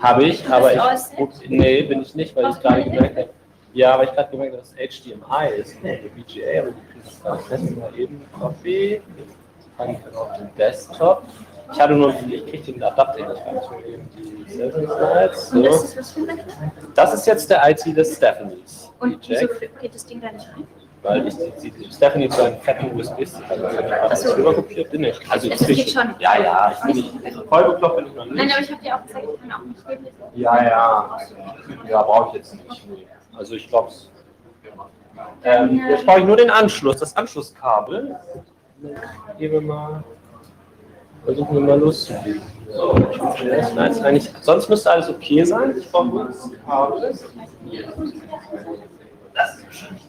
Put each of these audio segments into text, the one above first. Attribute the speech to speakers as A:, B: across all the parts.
A: Habe ich, aber nee, bin ich nicht, weil ich gerade gemerkt habe. Ja, aber ich gerade gemerkt habe, dass es HDMI ist, VGA, aber ich teste mal eben Copy. Fange ich dann auf den Desktop. Ich kriege den Adapter nicht, kann ich mir eben die Seven Slides. So.
B: Und das ist was für ein
A: Das ist jetzt der IT des Stephanies.
B: Und wieso geht das Ding da nicht rein?
A: Weil die Stephanie so einen fetten USB-Stick hat, also rüberkopiert bin ich. Also
B: das geht schon.
A: Ja, ich bin nicht voll bekloppt, bin ich noch nicht.
B: Nein, aber ich habe dir auch gesagt, ich kann auch nicht wirklich.
A: Ja, brauche ich jetzt nicht. Also ich glaube es. Jetzt brauche ich nur den Anschluss, das Anschlusskabel. Versuchen wir mal loszulegen. So, sonst müsste alles okay sein. Ich brauche nur das Kabel. Das ist wahrscheinlich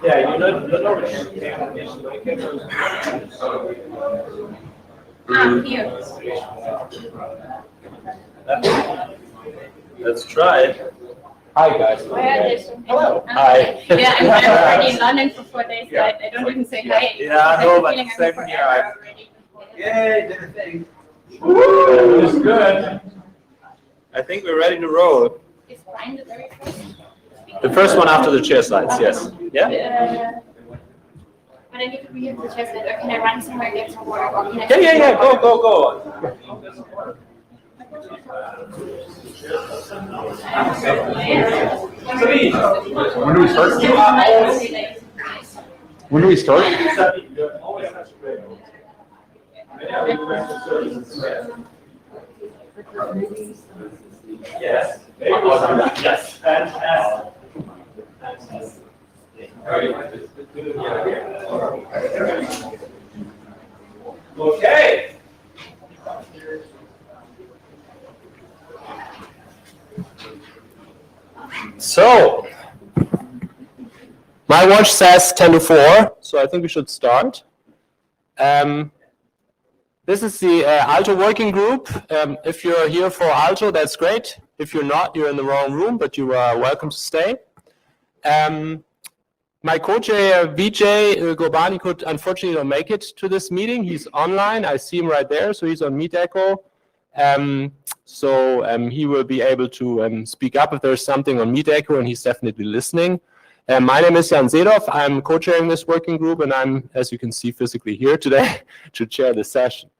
A: yeah, you know
B: Here.
A: Let's try it. Hi guys.
B: Hello.
A: Hi.
B: Yeah, I'm already in London for 4 days. Yeah. I don't even say hi.
A: Yeah, no, but same here. Yay, did a thing. Woo, it's good. I think we're ready to roll.
B: Is Brian the very first?
A: The first one after the chair slides, yes. Yeah?
B: But I need to be here for the chair slide, or can I run somewhere and get some water? Or can I
A: Yeah. Go.
C: When do we start? When do we start?
A: Yes. Yes. Fantastic. Okay. So, my watch says 10 to 4, so I think we should start. This is the Alto working group. If you're here for Alto, that's great. If you're not, you're in the wrong room, but you are welcome to stay. My co-chair, Vijay Gobani, could unfortunately not make it to this meeting. He's online. I see him right there, so he's on Meet Echo. He will be able to speak up if there's something on Meet Echo, and he's definitely listening. My name is Jan Seedorf. I'm co-chairing this working group, and I'm, as you can see, physically here today to chair the session.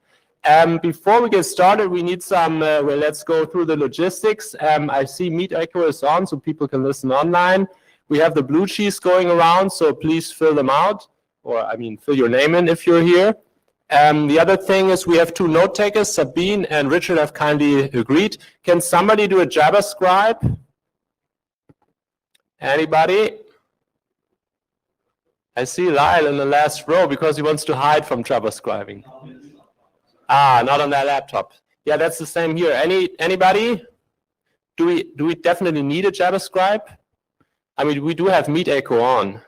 A: Before we get started, we need some, let's go through the logistics. I see Meet Echo is on, so people can listen online. We have the blue cheese going around, so please fill them out, or fill your name in if you're here. The other thing is we have two note takers, Sabine and Richard have kindly agreed. Can somebody do a JavaScribe? Anybody? I see Lyle in the last row because he wants to hide from JavaScribing. Not on that laptop. Yeah, that's the same here. Anybody? Do we definitely need a JavaScribe? We do have Meet Echo on.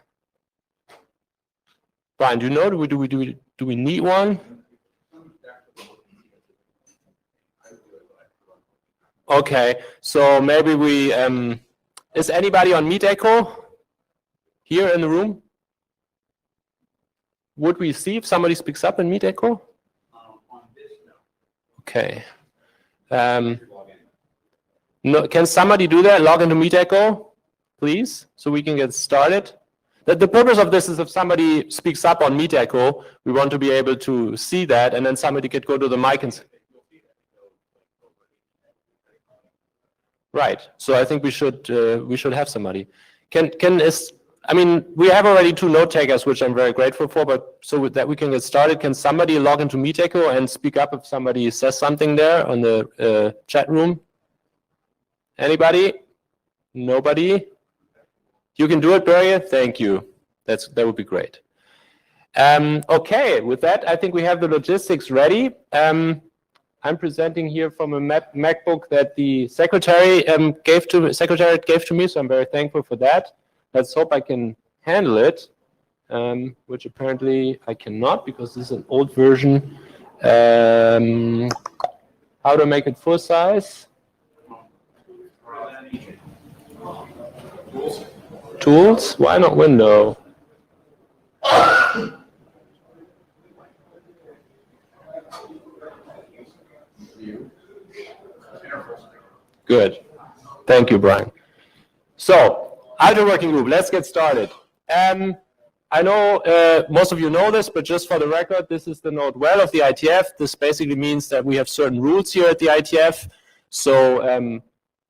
A: Brian, do you know? Do we need one? Okay, so maybe we. Is anybody on Meet Echo here in the room? Would we see if somebody speaks up in Meet Echo? Okay. No, can somebody do that? Log into Meet Echo, please, so we can get started. The purpose of this is if somebody speaks up on Meet Echo, we want to be able to see that, and then somebody could go to the mic and. Right. So I think we should have somebody. We have already two note takers, which I'm very grateful for, but so that we can get started, can somebody log into Meet Echo and speak up if somebody says something there on the chat room? Anybody? Nobody? You can do it, Börje? Thank you. That would be great. Okay, with that, I think we have the logistics ready. I'm presenting here from a MacBook that the secretariat gave to me, so I'm very thankful for that. Let's hope I can handle it, which apparently I cannot because this is an old version. How to make it full size? Tools? Why not window? Good. Thank you, Brian. So, Alto working group, let's get started. I know most of you know this, but just for the record, this is the Node well of the IETF. This basically means that we have certain rules here at the IETF. So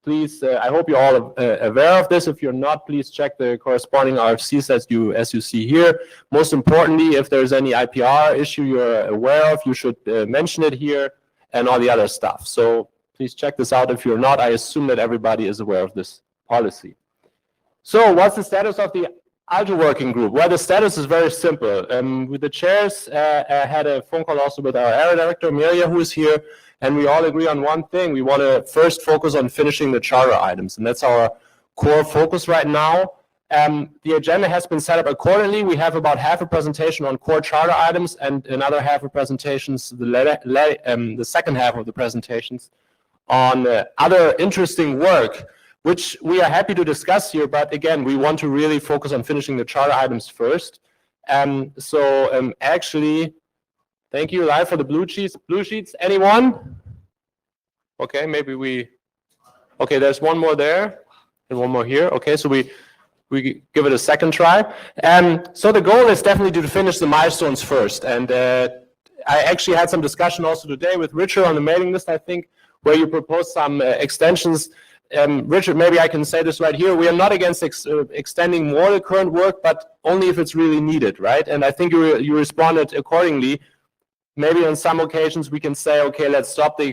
A: please, I hope you're all aware of this. If you're not, please check the corresponding RFCs as you see here. Most importantly, if there's any IPR issue you're aware of, you should mention it here and all the other stuff. So please check this out. If you're not, I assume that everybody is aware of this policy. So what's the status of the Alto working group? Well, the status is very simple. With the chairs, had a phone call also with our area director, Mirja, who is here, and we all agree on one thing. We want to first focus on finishing the charter items, and that's our core focus right now. The agenda has been set up accordingly. We have about half a presentation on core charter items and another half of presentations, the second half of the presentations on other interesting work, which we are happy to discuss here, but again, we want to really focus on finishing the charter items first. Actually, thank you, Live, for the blue sheets. Blue sheets, anyone? Okay, maybe okay, there's one more there and one more here. Okay, so we give it a second try. So the goal is definitely to finish the milestones first. And I actually had some discussion also today with Richard on the mailing list, I think, where you proposed some extensions. Richard, maybe I can say this right here. We are not against extending more the current work, but only if it's really needed, right? And I think you responded accordingly. Maybe on some occasions we can say, okay, let's stop the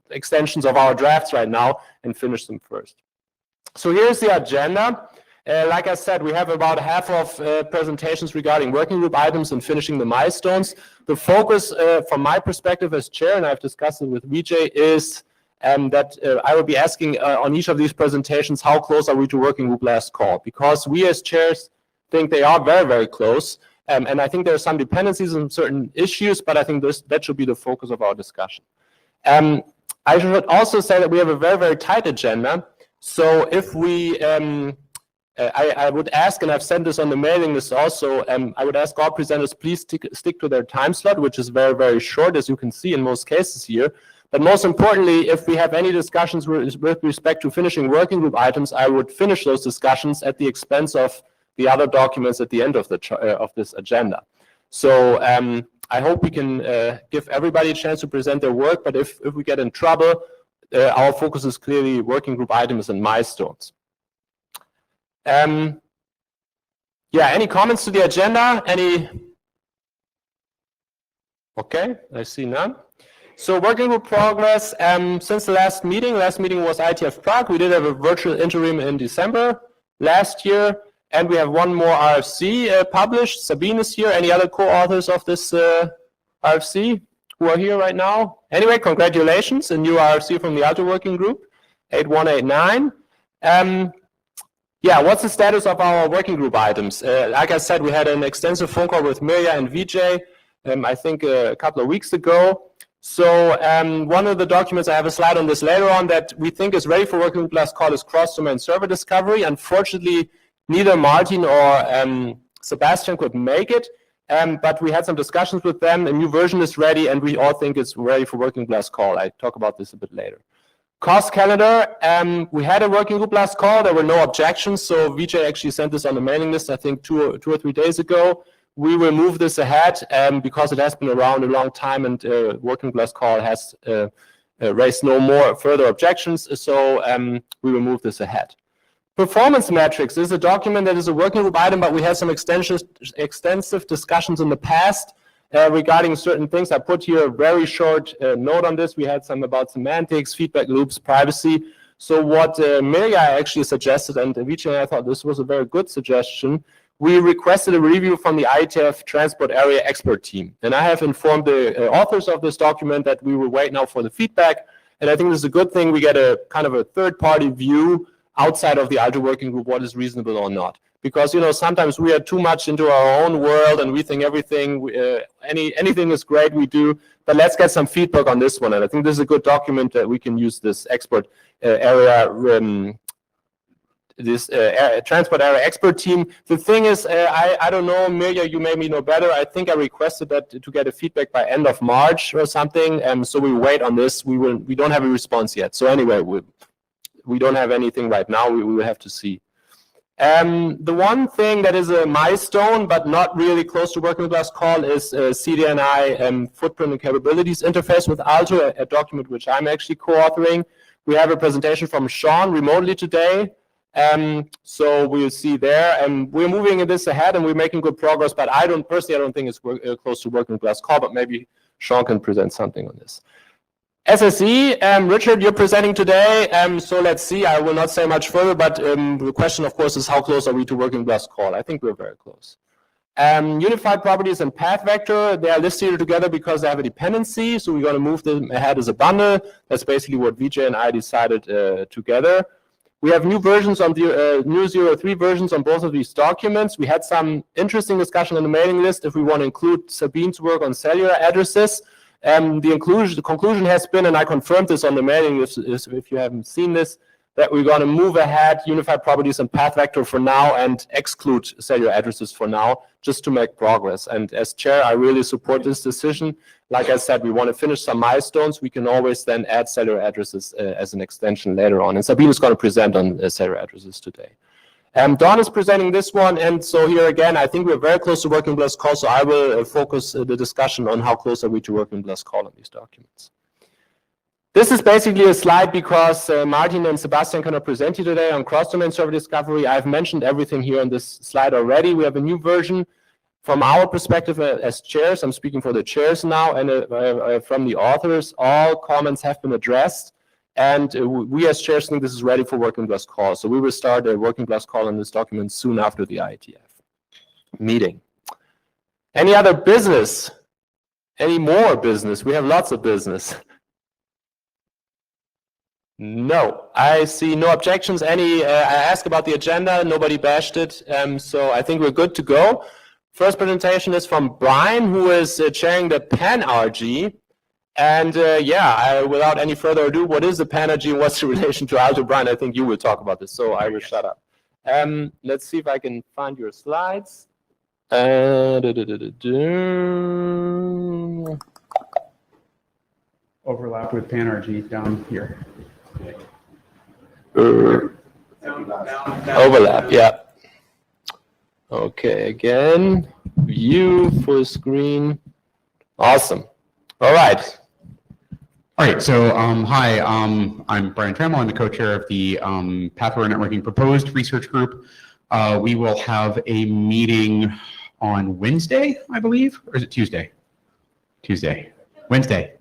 A: extensions of our drafts right now and finish them first. So here's the agenda. Like I said, we have about half of presentations regarding working group items and finishing the milestones. The focus from my perspective as chair, and I've discussed it with Vijay, is that I will be asking on each of these presentations, how close are we to working group last call? Because we as chairs think they are very, very close. And I think there are some dependencies on certain issues, but I think that should be the focus of our discussion. I should also say that we have a very, very tight agenda. So if we, I would ask, and I've sent this on the mailing list also, I would ask all presenters, please stick to their time slot, which is very, very short, as you can see in most cases here. But most importantly, if we have any discussions with respect to finishing working group items, I would finish those discussions at the expense of the other documents at the end of this agenda. So I hope we can give everybody a chance to present their work, but if we get in trouble, our focus is clearly working group items and milestones. Yeah, any comments to the agenda? Okay, I see none. So working group progress, since the last meeting was IETF Prague. We did have a virtual interim in December last year, and we have one more RFC published. Sabine is here. Any other co-authors of this RFC who are here right now? Anyway, congratulations, a new RFC from the Alto working group, 8189. Yeah, what's the status of our working group items? Like I said, we had an extensive phone call with Mirja and Vijay, I think a couple of weeks ago. So one of the documents, I have a slide on this later on, that we think is ready for working group last call is cross-domain server discovery. Unfortunately, neither Martin or Sebastian could make it, but we had some discussions with them. A new version is ready, and we all think it's ready for working group last call. I talk about this a bit later. Cost calendar, we had a working group last call. There were no objections, so Vijay actually sent this on the mailing list, I think two or 3 days ago. We will move this ahead because it has been around a long time, and working group last call has raised no more further objections, so we will move this ahead. Performance metrics is a document that is a working group item, but we had some extensive discussions in the past regarding certain things. I put here a very short note on this. We had some about semantics, feedback loops, privacy. So what Mirja actually suggested, and Vijay and I thought this was a very good suggestion, we requested a review from the IETF Transport Area Expert Team. And I have informed the authors of this document that we will wait now for the feedback. And I think this is a good thing. We get a kind of a third-party view outside of the Alto working group, what is reasonable or not. Because, you know, sometimes we are too much into our own world and we think everything, anything is great we do. But let's get some feedback on this one. And I think this is a good document that we can use this expert area, transport area expert team. The thing is, I don't know, Mirja, you maybe know better. I think I requested that to get a feedback by end of March or something. So we wait on this. We don't have a response yet. So anyway, we don't have anything right now. We will have to see. The one thing that is a milestone, but not really close to working class call, is CDNI footprint and capabilities interface with Alto, a document which I'm actually co-authoring. We have a presentation from Sean remotely today. So we'll see there. And we're moving this ahead and we're making good progress, but I don't think it's close to working class call, but maybe Sean can present something on this. SSE, Richard, you're presenting today, so let's see. I will not say much further, but the question, of course, is how close are we to working class call? I think we're very close. Unified properties and path vector, they are listed here together because they have a dependency, so we're going to move them ahead as a bundle. That's basically what Vijay and I decided together. We have new versions on the new 03 versions on both of these documents. We had some interesting discussion on the mailing list if we want to include Sabine's work on cellular addresses. The conclusion has been, and I confirmed this on the mailing list if you haven't seen this, that we're going to move ahead unified properties and path vector for now and exclude cellular addresses for now, just to make progress. And as chair, I really support this decision. Like I said, we want to finish some milestones. We can always then add cellular addresses as an extension later on. And Sabine is going to present on cellular addresses today. Dawn is presenting this one, and so here again, I think we're very close to working class call, so I will focus the discussion on how close are we to working class call on these documents. This is basically a slide because Martin and Sebastian cannot present you today on cross-domain server discovery. I've mentioned everything here on this slide already. We have a new version from our perspective as chairs. I'm speaking for the chairs now, and from the authors, all comments have been addressed. And we as chairs think this is ready for working class call. So we will start a working class call on this document soon after the IETF meeting. Any other business? Any more business? We have lots of business. No, I see no objections. I asked about the agenda, nobody bashed it. So I think we're good to go. First presentation is from Brian, who is chairing the PAN-RG. And without any further ado, what is the PAN-RG and what's the relation to Alto? Brian, I think you will talk about this, so I will shut up. Let's see if I can find your slides.
D: Overlap with PAN-RG down here.
A: Overlap, yeah. Okay, again, view, full screen. Awesome. All right.
D: All right, so hi, I'm Brian Trammell. I'm the co-chair of the Path-Aware Networking Proposed Research Group. We will have a meeting on Wednesday, I believe, or is it Tuesday? Tuesday. Wednesday.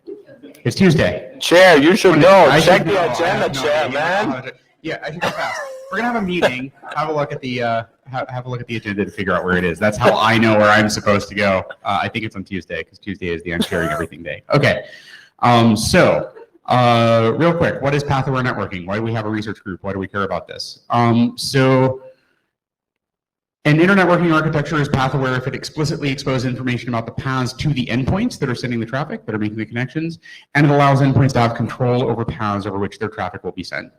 D: It's Tuesday.
A: Chair, you should know. Check the agenda, Chair, man.
D: Yeah, I should go fast. We're gonna have a meeting. Have a look at the have a look at the agenda to figure out where it is. That's how I know where I'm supposed to go. I think it's on Tuesday because Tuesday is the I'm sharing everything day. Okay. Real quick, what is Path-Aware Networking? Why do we have a research group? Why do we care about this? So an internet networking architecture is path-aware if it explicitly exposes information about the paths to the endpoints that are sending the traffic, that are making the connections, and it allows endpoints to have control over paths over which their traffic will be sent.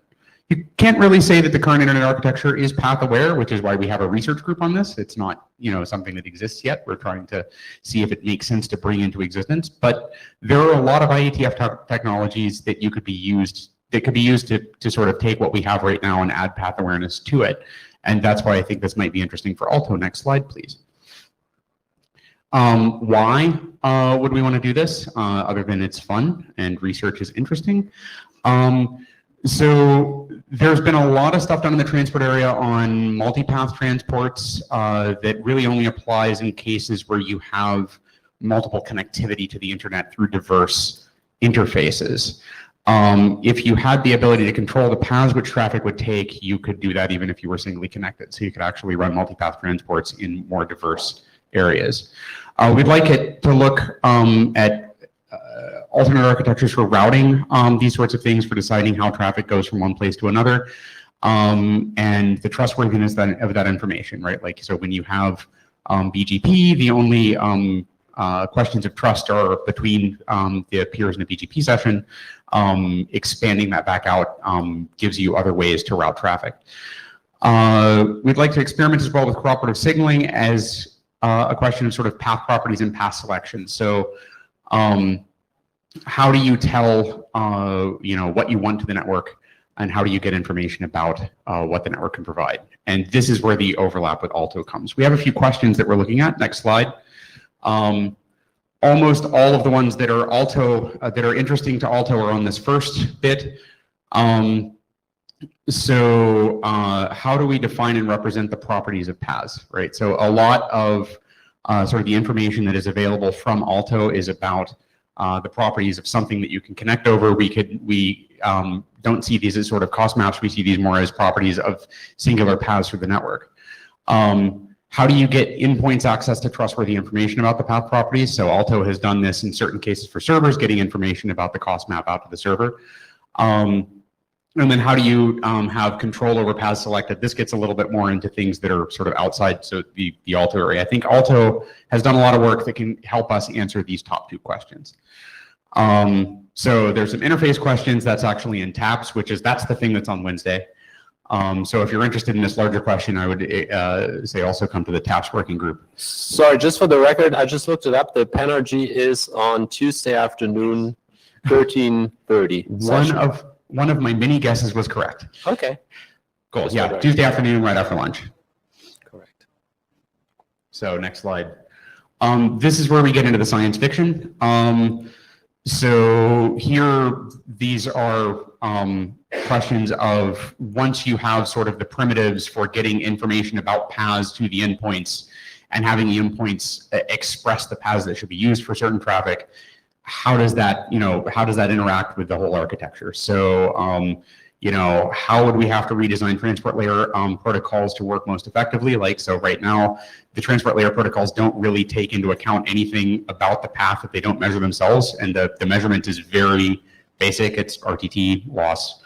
D: You can't really say that the current internet architecture is path-aware, which is why we have a research group on this. It's not, something that exists yet. We're trying to see if it makes sense to bring into existence. But there are a lot of IETF technologies that could be used to sort of take what we have right now and add path awareness to it. And that's why I think this might be interesting for Alto. Next slide, please. Why would we want to do this, other than it's fun and research is interesting? So there's been a lot of stuff done in the transport area on multipath transports that really only applies in cases where you have multiple connectivity to the internet through diverse interfaces. If you had the ability to control the paths which traffic would take, you could do that even if you were singly connected. So you could actually run multipath transports in more diverse areas. We'd like it to look at alternate architectures for routing these sorts of things, for deciding how traffic goes from one place to another, and the trustworthiness of that information, right? Like, so when you have BGP, the only questions of trust are between the peers in a BGP session. Expanding that back out gives you other ways to route traffic. We'd like to experiment as well with cooperative signaling as a question of sort of path properties and path selection. So how do you tell what you want to the network, and how do you get information about what the network can provide? And this is where the overlap with Alto comes. We have a few questions that we're looking at. Next slide. Almost all of the ones that are Alto, that are interesting to Alto, are on this first bit. So how do we define and represent the properties of paths, right? So a lot of sort of the information that is available from Alto is about the properties of something that you can connect over. We don't see these as sort of cost maps. We see these more as properties of singular paths through the network. How do you get endpoints access to trustworthy information about the path properties? So Alto has done this in certain cases for servers, getting information about the cost map out to the server. And then how do you have control over paths selected? This gets a little bit more into things that are sort of outside the Alto area. I think Alto has done a lot of work that can help us answer these top two questions. So there's some interface questions that's actually in TAPS, that's the thing that's on Wednesday. So if you're interested in this larger question, I would say also come to the TAPS working group.
A: Sorry, just for the record, I just looked it up. The PANRG is on Tuesday afternoon, 13:30.
D: One of my many guesses was correct.
A: Okay.
D: Cool. Yeah, Tuesday afternoon, right after lunch.
A: Correct.
D: So next slide. This is where we get into the science fiction. So here, these are questions of, once you have sort of the primitives for getting information about paths to the endpoints and having the endpoints express the paths that should be used for certain traffic, how does that interact with the whole architecture? So, how would we have to redesign transport layer protocols to work most effectively? So right now, the transport layer protocols don't really take into account anything about the path that they don't measure themselves, and the measurement is very basic. It's RTT loss.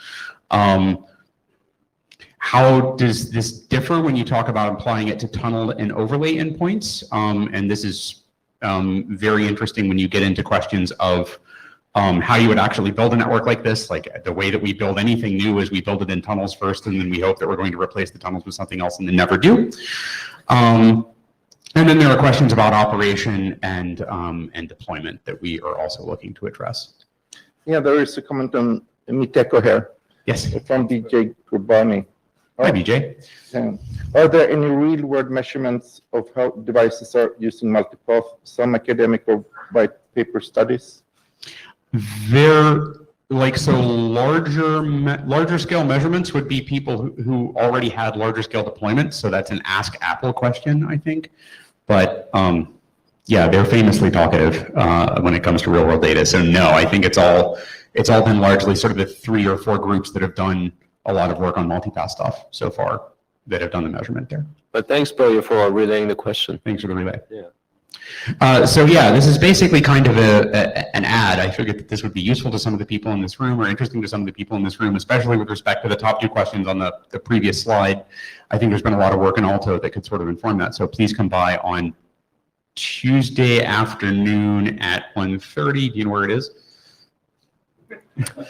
D: How does this differ when you talk about applying it to tunnel and overlay endpoints? And this is very interesting when you get into questions of how you would actually build a network like this. Like, the way that we build anything new is we build it in tunnels first, and then we hope that we're going to replace the tunnels with something else, and then never do. And then there are questions about operation and deployment that we are also looking to address.
C: Yeah, there is a comment on Miteco here.
D: Yes.
C: From BJ Gurbani.
D: Hi, BJ.
C: Are there any real-world measurements of how devices are using multipath, some academic or white paper studies?
D: Larger scale measurements would be people who already had larger scale deployments. So that's an Ask Apple question, I think. But yeah, they're famously talkative when it comes to real world data. So no, I think it's all been largely sort of the 3 or 4 groups that have done a lot of work on multipath stuff so far that have done the measurement there.
A: But thanks, Billy, for relaying the question.
D: Thanks for the relay.
A: Yeah.
D: So yeah, this is basically kind of an ad. I figured that this would be useful to some of the people in this room, or interesting to some of the people in this room, especially with respect to the top 2 questions on the previous slide. I think there's been a lot of work in Alto that could sort of inform that. So please come by on Tuesday afternoon at 1:30. Do you know where it is?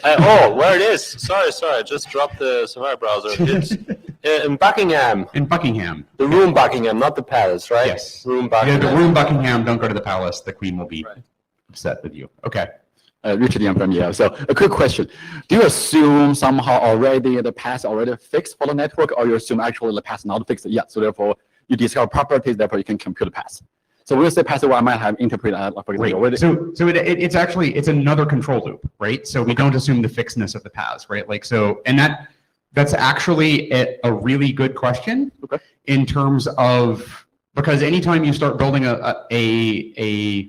A: Where it is? Sorry, I just dropped the Safari browser. It's in Buckingham.
D: In Buckingham.
A: The room Buckingham, not the palace, right?
D: Yes.
A: Room Buckingham.
D: Yeah, the room Buckingham. Don't go to the palace. The Queen will be upset with you. Okay.
E: Richard Young from EF. So a quick question. Do you assume somehow already the path already fixed for the network, or you assume actually the path not fixed yet? So therefore you discover properties, therefore you can compute the path. So when you say path, I might have interpreted for example.
D: Right. So it's actually, it's another control loop, right? So we don't assume the fixedness of the paths, right? That's actually a really good question. In terms of, because anytime you start building a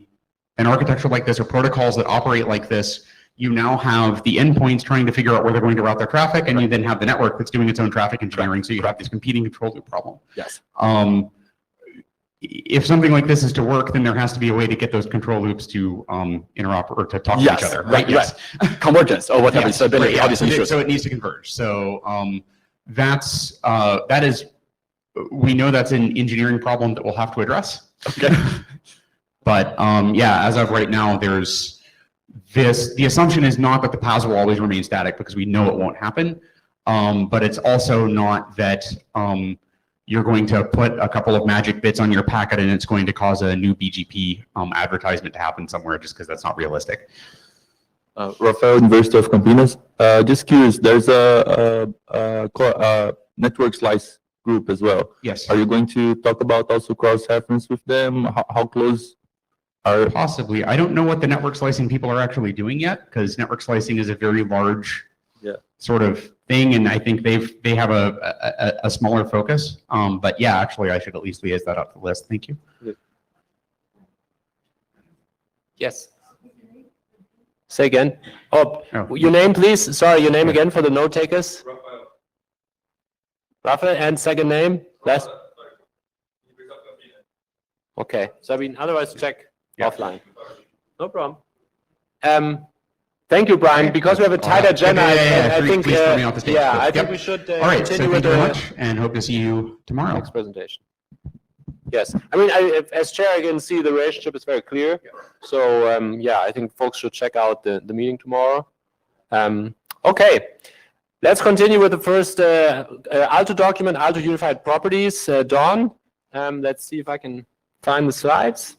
D: an architecture like this or protocols that operate like this, you now have the endpoints trying to figure out where they're going to route their traffic, and you then have the network that's doing its own traffic engineering. So you have this competing control loop problem.
E: Yes.
D: If something like this is to work, then there has to be a way to get those control loops to interoperate or to talk to each other. Right.
E: Yes. Convergence or whatever.
D: Yes.
E: So,
D: Right, yeah.
E: obviously,
D: So it needs to converge. So that is, we know that's an engineering problem that we'll have to address.
E: Okay.
D: But yeah, as of right now, there's this. The assumption is not that the paths will always remain static because we know it won't happen. But it's also not that you're going to put a couple of magic bits on your packet and it's going to cause a new BGP advertisement to happen somewhere, just because that's not realistic.
F: Rafael, University of Campinas. Just curious, there's a network slice group as well.
D: Yes.
F: Are you going to talk about also cross-reference with them? How close are?
D: Possibly. I don't know what the network slicing people are actually doing yet, because network slicing is a very large sort of thing, and I think they have a smaller focus. But yeah, actually, I should at least liaise that up the list. Thank you.
A: Yes. Say again. Oh,
D: Oh.
A: your name, please. Sorry, your name again for the note takers. Rafael, and second name? Last. Okay, so I mean, otherwise check offline. No problem. Thank you, Brian. Because we have a tight agenda, I think,
D: Please throw me off the stage.
A: yeah, I
D: Yep.
A: think we should
D: All right, so
A: continue
D: thank
A: with
D: you very
A: the
D: much, and hope to see you tomorrow.
A: next presentation. Yes, I mean, as chair, I can see the relationship is very clear. So, yeah, I think folks should check out the meeting tomorrow. Okay, let's continue with the first Alto document, Alto Unified Properties. Dawn, let's see if I can find the slides.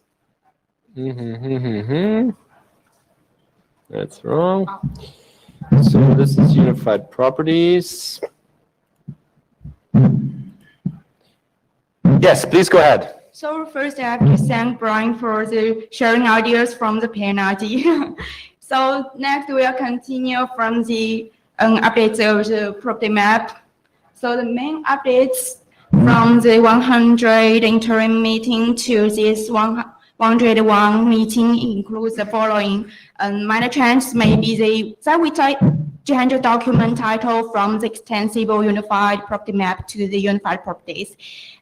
A: That's wrong. So this is Unified Properties. Yes, please go ahead.
G: So first I have to thank Brian for the sharing ideas from the PNRD. So next we'll continue from the updates of the property map. So the main updates from the 100 interim meeting to this 101 meeting includes the following. Minor changes may be that we change the document title from the extensible unified property map to the unified properties.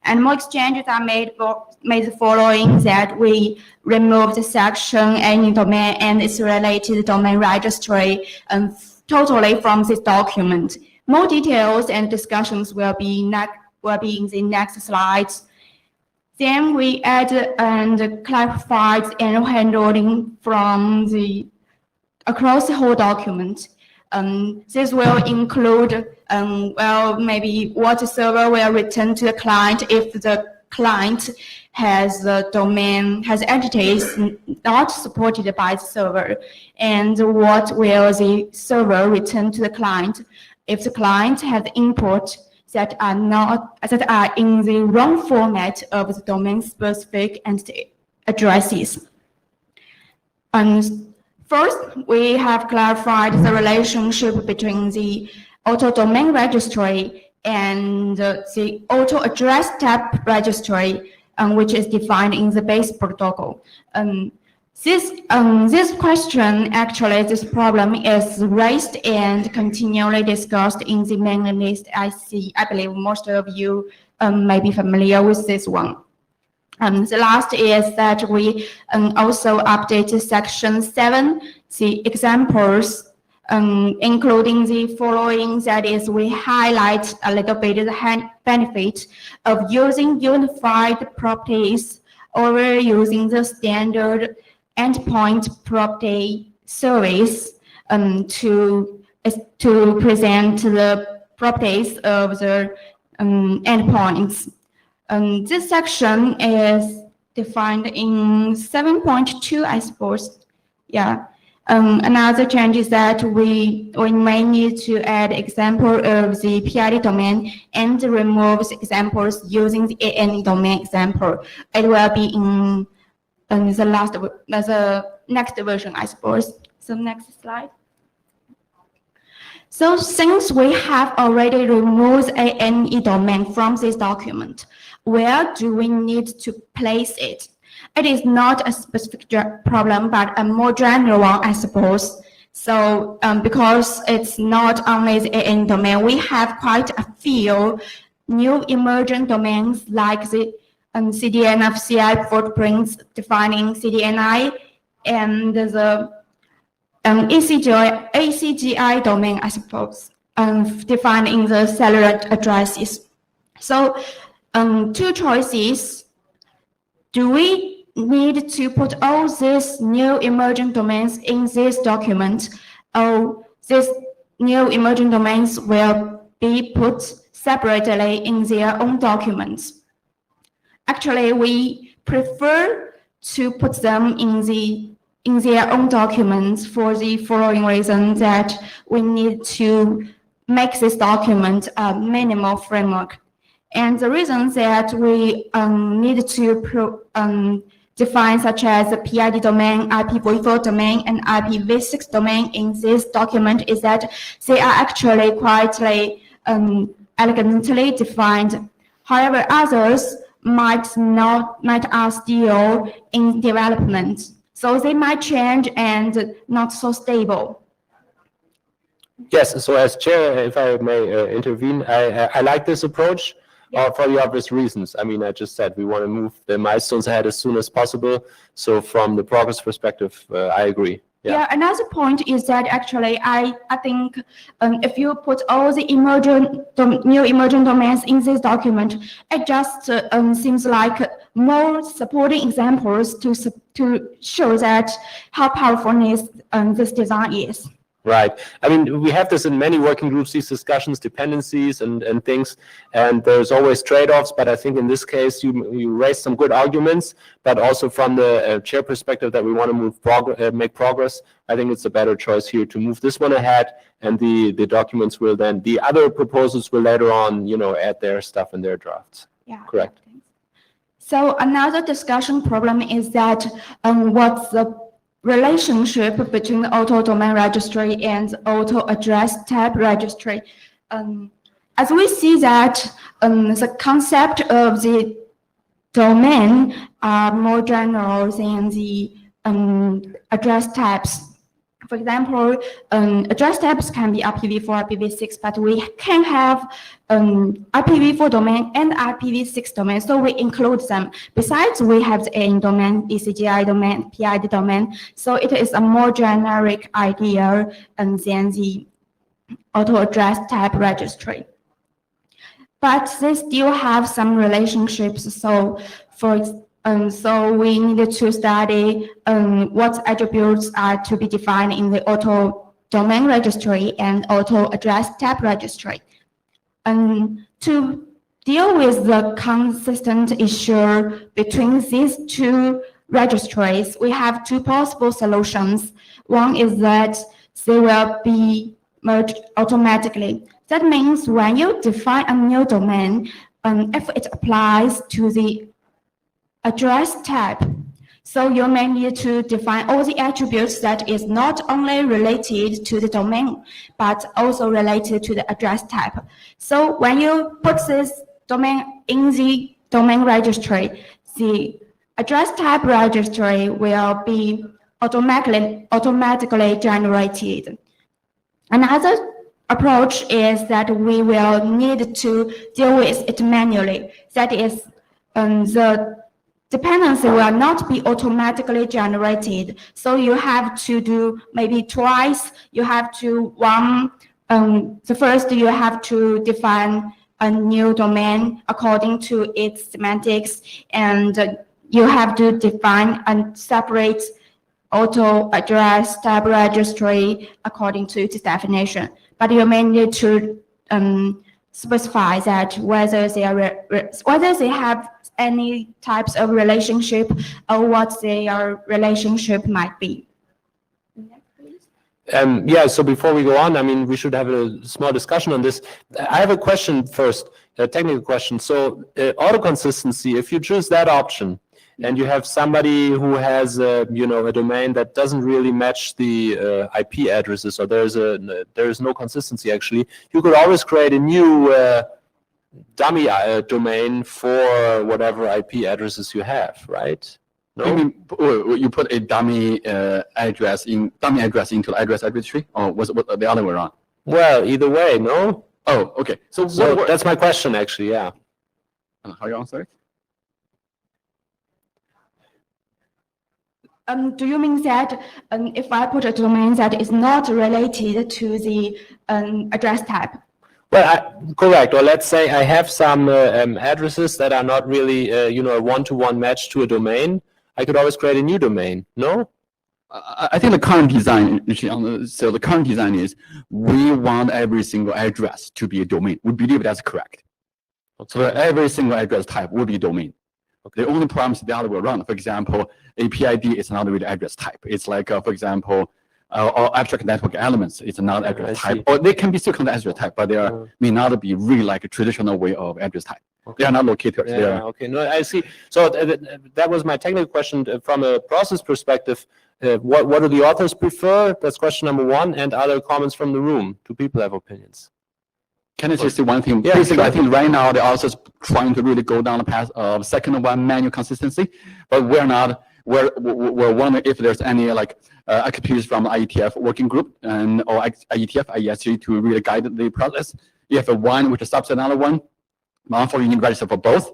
G: And more exchanges are made the following: that we remove the section any domain and its related domain registry totally from this document. More details and discussions will be in the next slides. Then we add and clarified and handling from across the whole document. This will include, well, maybe what the server will return to the client if the client has entities not supported by the server, and what will the server return to the client if the client has input that are in the wrong format of the domain-specific entity addresses. First, we have clarified the relationship between the auto domain registry and the auto address type registry, which is defined in the base protocol. This question, actually, this problem is raised and continually discussed in the mailing list. I believe most of you may be familiar with this one. The last is that we also updated section 7, the examples, including the following. That is, we highlight a little bit the benefit of using unified properties over using the standard endpoint property service to present the properties of the endpoints. This section is defined in 7.2, I suppose. Yeah. Another change is that we may need to add example of the PID domain and remove examples using the ANE domain example. It will be in the next version, I suppose. So next slide. So since we have already removed ANE domain from this document, where do we need to place it? It is not a specific problem, but a more general one, I suppose. So because it's not only the AN domain, we have quite a few new emergent domains like the CDNF CI footprints defining CDNI and the ACGI domain, I suppose, defining the cellular addresses. So two choices. Do we need to put all these new emergent domains in this document, or these new emergent domains will be put separately in their own documents? Actually, we prefer to put them in their own documents for the following reason, that we need to make this document a minimal framework. And the reasons that we need to define such as the PID domain, IPv4 domain, and IPv6 domain in this document is that they are actually quite elegantly defined. However, others might are still in development, so they might change and not so stable.
A: Yes, so as chair, if I may intervene, I like this approach. For the obvious reasons. I mean, I just said we want to move the milestones ahead as soon as possible. So from the progress perspective, I agree.
G: Yeah, another point is that actually I think if you put all the new emergent domains in this document, it just seems like more supporting examples to show that how powerful this design is.
A: Right. I mean, we have this in many working groups, these discussions, dependencies and things, and there's always trade-offs, but I think in this case, you raised some good arguments, but also from the chair perspective that we want to make progress, I think it's a better choice here to move this one ahead, and the documents will then, the other proposals will later on, add their stuff in their drafts.
G: Yeah.
A: Correct.
G: So another discussion problem is that what's the relationship between the auto domain registry and auto address type registry. As we see that the concept of the domain are more general than the address types. For example, address types can be IPv4, IPv6, but we can have IPv4 domain and IPv6 domain, so we include them. Besides, we have the AN domain, ACGI domain, PID domain, so it is a more generic idea than the auto address type registry. But they still have some relationships, so so we needed to study what attributes are to be defined in the auto domain registry and auto address type registry. To deal with the consistent issue between these two registries, we have two possible solutions. One is that they will be merged automatically. That means when you define a new domain, if it applies to the address type, so you may need to define all the attributes that is not only related to the domain, but also related to the address type. So when you put this domain in the domain registry, the address type registry will be automatically generated. Another approach is that we will need to deal with it manually. That is, the dependency will not be automatically generated. So you have to do maybe twice. You have to the first you have to define a new domain according to its semantics, and you have to define a separate auto address type registry according to its definition. But you may need to specify that whether they have any types of relationship or what their relationship might be.
A: Yeah, so before we go on, I mean, we should have a small discussion on this. I have a question first, a technical question. So auto consistency, if you choose that option and you have somebody who has a domain that doesn't really match the IP addresses, or there is no consistency actually, you could always create a new dummy domain for whatever IP addresses you have, right? No?
E: You mean you put a dummy address into the address registry, or was it the other way around?
A: Well, either way, no?
E: Oh, okay. So,
A: So that's my question, actually, yeah.
E: how you answer it?
G: Do you mean that if I put a domain that is not related to the address type?
A: Well, correct. Or let's say I have some addresses that are not really, a one-to-one match to a domain. I could always create a new domain, no?
E: I think the current design, so the current design is we want every single address to be a domain. We believe that's correct. So every single address type will be a domain. The only problem is the other way around. For example, APID is not really address type. It's like, for example, or abstract network elements. It's another address type. Or they can be still considered address type, but they may not be really like a traditional way of address type. They are not locators.
A: Yeah, okay. No, I see. So that was my technical question. From a process perspective, what do the authors prefer? That's question number one. And other comments from the room? Do people have opinions?
E: Can I just say one thing?
A: Yeah,
E: Basically,
A: sure.
E: I think right now the authors trying to really go down the path of second one manual consistency, but we're not. We're wondering if there's any expertise from IETF working group and or IETF, IESG to really guide the process. You have one which is subset another one. Therefore, you need to register for both.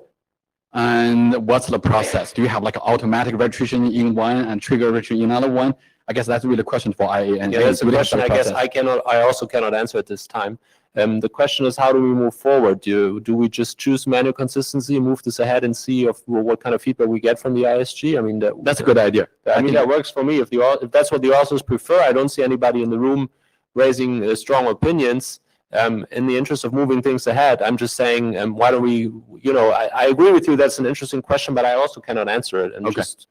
E: And what's the process? Do you have like automatic registration in one and trigger registration in another one? I guess that's really a question for IA. And
A: yeah, that's a
E: really
A: question I guess
E: process.
A: I also cannot answer at this time. The question is, how do we move forward? Do we just choose manual consistency, move this ahead, and see what kind of feedback we get from the ISG? I mean,
E: That's a good idea.
A: I mean, that works for me. If that's what the authors prefer, I don't see anybody in the room raising strong opinions. In the interest of moving things ahead, I'm just saying, why don't we? I agree with you. That's an interesting question, but I also cannot answer it. And
E: Okay.
A: just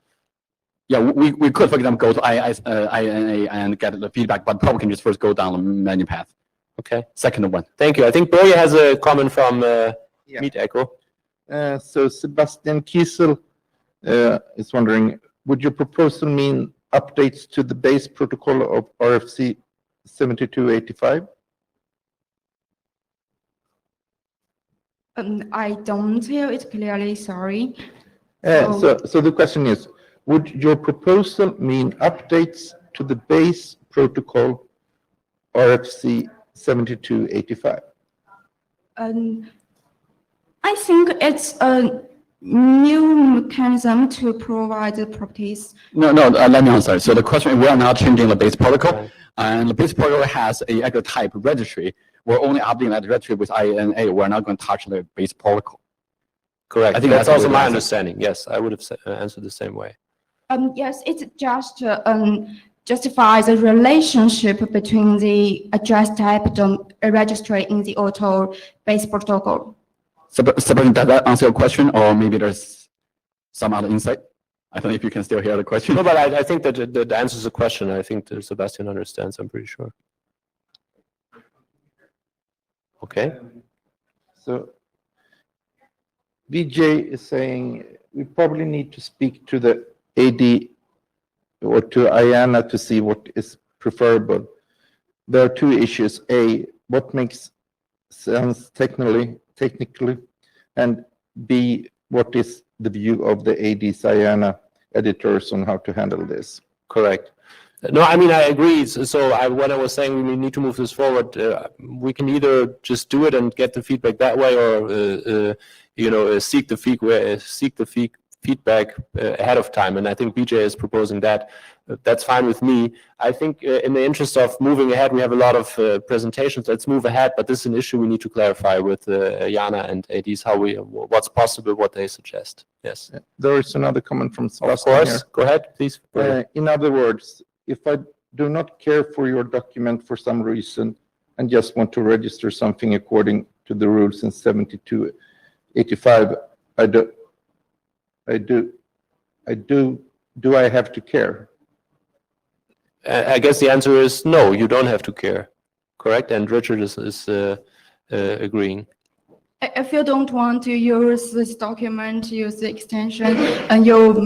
E: Yeah, we could, for example, go to INA and get the feedback, but probably can just first go down the menu path.
A: okay.
E: Second one.
A: Thank you. I think Boje has a comment from Meet Echo.
C: So Sebastian Kiesel is wondering, would your proposal mean updates to the base protocol of RFC 7285?
G: I don't hear it clearly, sorry.
C: So the question is, would your proposal mean updates to the base protocol RFC 7285?
G: I think it's a new mechanism to provide the properties.
E: No, let me answer. So the question is, we are not changing the base protocol,
A: Right.
E: and the base protocol has a actual type registry. We're only updating that registry with INA. We're not going to touch the base protocol.
A: Correct.
E: I think
A: that's
E: that's a
A: also
E: good
A: my
E: answer.
A: understanding. Yes, I would have answered the same way.
G: Yes, it just justifies the relationship between the address type registry in the auto base protocol.
E: Sebastian, does that answer your question, or maybe there's some other insight? I don't know if you can still hear the question.
A: No, but I think that answers the question. I think that Sebastian understands. I'm pretty sure. Okay.
C: So VJ is saying we probably need to speak to the AD or to IANA to see what is preferable. There are two issues. A, what makes sense technically, and B, what is the view of the AD's IANA editors on how to handle this?
A: Correct. No, I mean, I agree. So when I was saying we need to move this forward, we can either just do it and get the feedback that way, or seek the feedback ahead of time. And I think BJ is proposing that. That's fine with me. I think in the interest of moving ahead, we have a lot of presentations. Let's move ahead, but this is an issue we need to clarify with Jana and ADs, what's possible, what they suggest. Yes.
C: There is another comment from
A: Of
C: Sebastian
A: course.
C: here.
A: Go ahead, please.
C: In other words, if I do not care for your document for some reason and just want to register something according to the rules in 7285, do I have to care?
A: I guess the answer is no, you don't have to care. Correct? And Richard is agreeing.
G: If you don't want to use this document, use the extension, and you will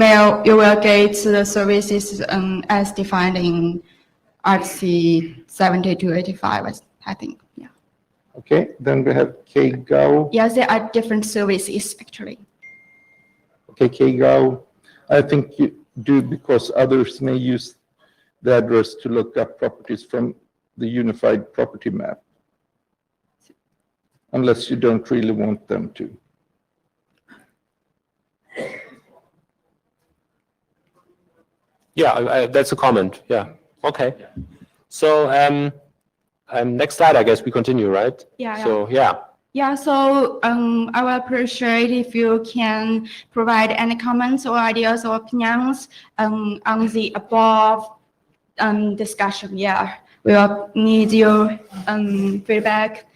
G: get the services as defined in RC 7285, I think. Yeah.
C: Okay, then we have K Gao.
G: Yes, there are different services actually.
C: Okay, K Gao, I think do because others may use the address to look up properties from the unified property map. Unless you don't really want them to.
A: Yeah, that's a comment. Yeah. Okay. So next slide, I guess we continue, right?
G: Yeah.
A: So yeah.
G: Yeah, so I will appreciate if you can provide any comments or ideas or opinions on the above discussion. Yeah, we will need your feedback.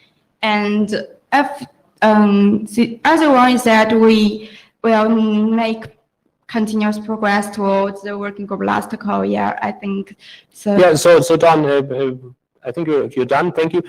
G: And if the other one is that we will make continuous progress towards the working group last call. Yeah, I think so.
A: Yeah. So Don, I think you're done. Thank you.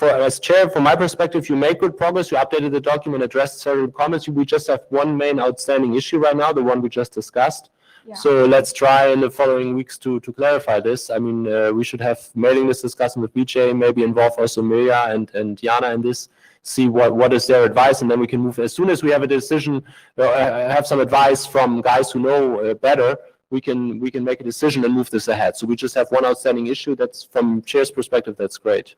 A: As chair, from my perspective, you make good progress. You updated the document, addressed several comments. We just have one main outstanding issue right now, the one we just discussed.
G: Yeah.
A: So let's try in the following weeks to clarify this. I mean, we should have mailing list discussion with BJ, maybe involve also Mirja and Jana in this, see what is their advice, and then we can move. As soon as we have a decision, have some advice from guys who know better, we can make a decision and move this ahead. So we just have one outstanding issue. That's from chair's perspective, that's great.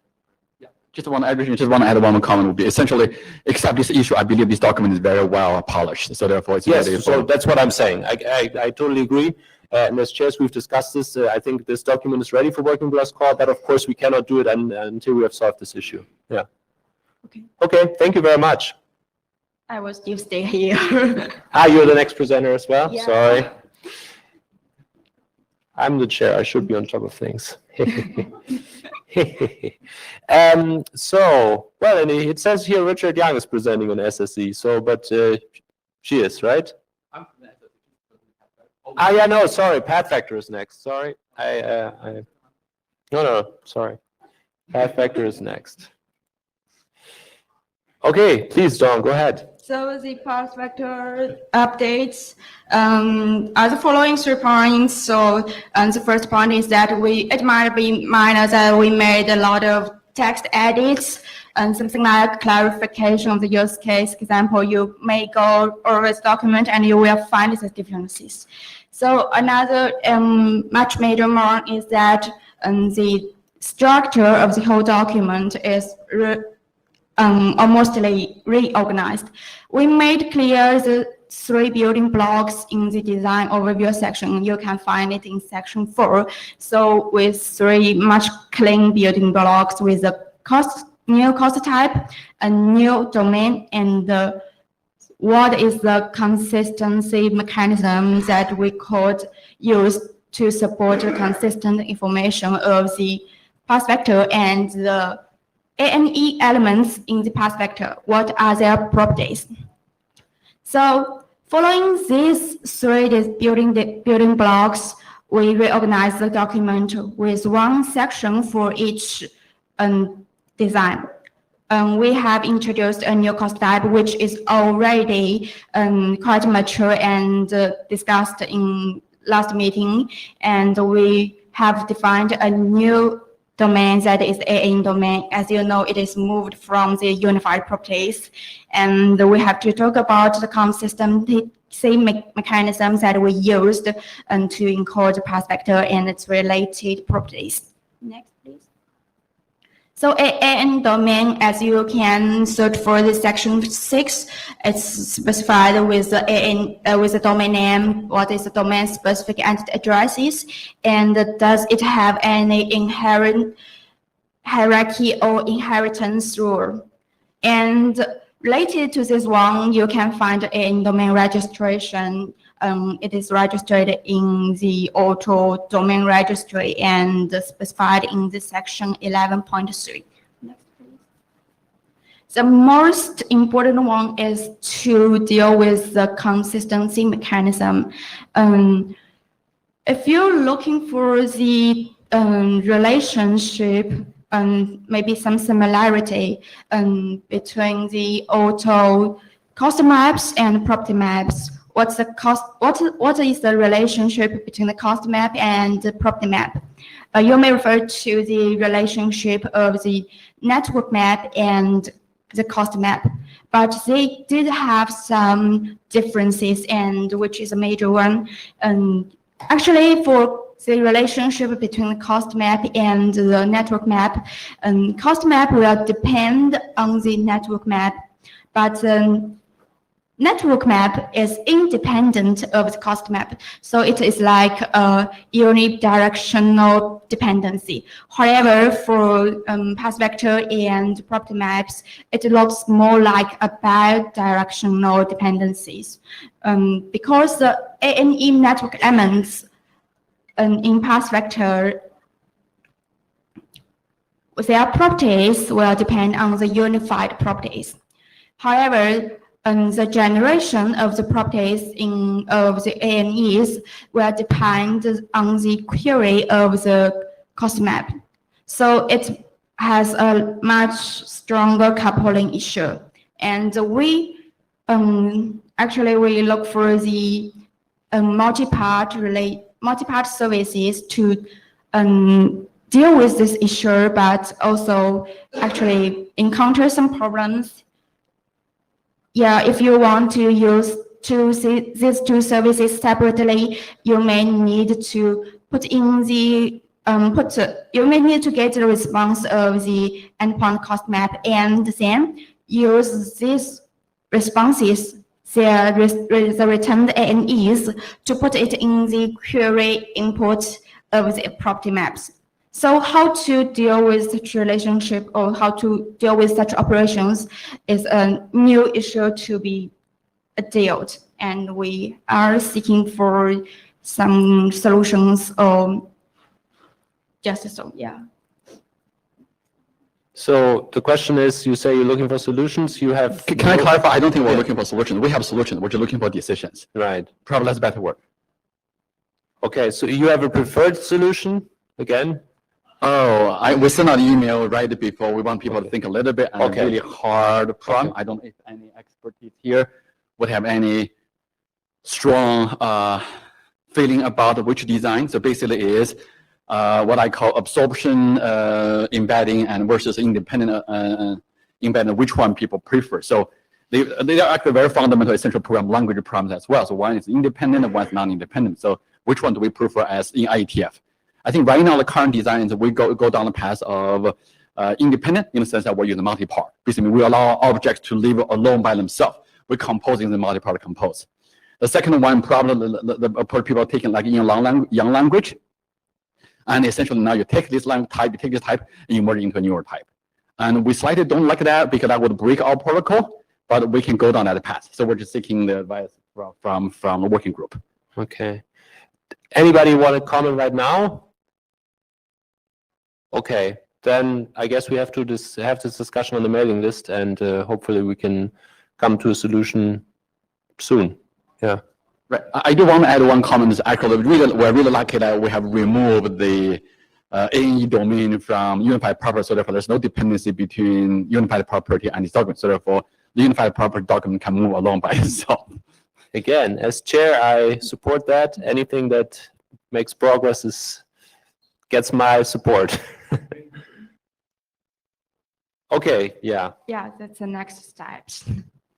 E: Just want to add one more comment would be essentially, except this issue, I believe this document is very well polished. So therefore it's ready.
A: Yes, so that's what I'm saying. I totally agree. And as chairs, we've discussed this. I think this document is ready for working class call, but of course we cannot do it until we have solved this issue. Yeah. Okay, thank you very much.
G: I will still stay here.
A: You're the next presenter as well?
G: Yeah.
A: Sorry. I'm the chair. I should be on top of things. So, well, and it says here Richard Young is presenting on SSE. So, but she is, right? Yeah, no, sorry. Path Vector is next. Sorry. No, sorry. Path Vector is next. Okay, please, Dawn, go ahead.
G: So the path vector updates are the following 3 points. So the first point is that it might be minor that we made a lot of text edits and something like clarification of the use case. For example, you may go over this document and you will find the differences. So another much major more is that the structure of the whole document is almost reorganized. We made clear the 3 building blocks in the design overview section. You can find it in section 4. So with 3 much clean building blocks with a new cost type, a new domain, and what is the consistency mechanism that we could use to support the consistent information of the path vector and the ANE elements in the path vector. What are their properties? So following these 3 building blocks, we reorganize the document with 1 section for each design. We have introduced a new cost type, which is already quite mature and discussed in last meeting. And we have defined a new domain that is AN domain. As you know, it is moved from the unified properties. And we have to talk about the consistency mechanisms that we used to encode the path vector and its related properties. Next, please. So AN domain, as you can search for the section 6, it's specified with the with the domain name, what is the domain specific entity addresses, and does it have any inherent hierarchy or inheritance rule. And related to this one, you can find AN domain registration. It is registered in the Alto domain registry and specified in the section 11.3. The most important one is to deal with the consistency mechanism. If you're looking for the relationship, maybe some similarity between the Alto cost maps and property maps, what is the relationship between the cost map and the property map? You may refer to the relationship of the network map and the cost map, but they did have some differences, and which is a major one. Actually, for the relationship between the cost map and the network map, cost map will depend on the network map, but network map is independent of the cost map. So it is like a unidirectional dependency. However, for path vector and property maps, it looks more like a bidirectional dependencies. Because the ANE network elements in path vector, their properties will depend on the unified properties. However, the generation of the properties of the ANEs will depend on the query of the cost map. So it has a much stronger coupling issue. And we actually we look for the multi-part services to deal with this issue, but also actually encounter some problems. Yeah, if you want to use these two services separately, you may need to put in the you may need to get the response of the endpoint cost map and then use these responses, the returned ANEs, to put it in the query input of the property maps. So how to deal with such relationship or how to deal with such operations is a new issue to be dealt, and we are seeking for some solutions or just so, yeah.
A: So the question is, you say you're looking for solutions, you have...
E: Can I clarify? I don't think we're looking for solutions. We have solutions. We're just looking for decisions.
A: Right.
E: Probably that's better word.
A: Okay, so you have a preferred solution, again?
E: Oh, we sent out an email right before. We want people to think a little bit on a really hard problem. I don't know if any expertise here would have any strong feeling about which design. So basically is what I call absorption embedding and versus independent embedding, which one people prefer. So they are actually very fundamental essential program language problems as well. So one is independent and one is non-independent. So which one do we prefer as in IETF? I think right now the current design is we go down the path of independent in the sense that we're using multi-part. Basically, we allow objects to live alone by themselves. We're composing the multi-part compose. The second one, probably the people are taking like in young language. And essentially now you take this language type, you take this type, and you merge it into a newer type. And we slightly don't like that because that would break our protocol, but we can go down that path. So we're just seeking the advice from a working group.
A: Okay. Anybody want to comment right now? Okay, then I guess we have to have this discussion on the mailing list, and hopefully we can come to a solution soon. Yeah.
E: Right. I do want to add one comment. Is actually we're really lucky that we have removed the ANE domain from unified property. So therefore, there's no dependency between unified property and its document. So therefore, the unified property document can move along by itself.
A: Again, as chair, I support that. Anything that makes progress gets my support. Okay, yeah.
G: Yeah, that's the next step.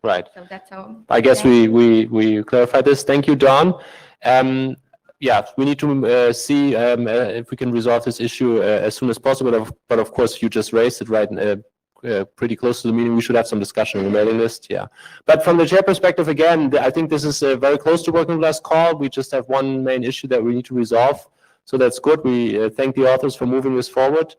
A: Right.
G: So that's all.
A: I guess we clarified this. Thank you, Don. Yeah, we need to see if we can resolve this issue as soon as possible. But of course, you just raised it right pretty close to the meeting. We should have some discussion on the mailing list. Yeah. But from the chair perspective, again, I think this is very close to working class call. We just have one main issue that we need to resolve. So that's good. We thank the authors for moving this forward.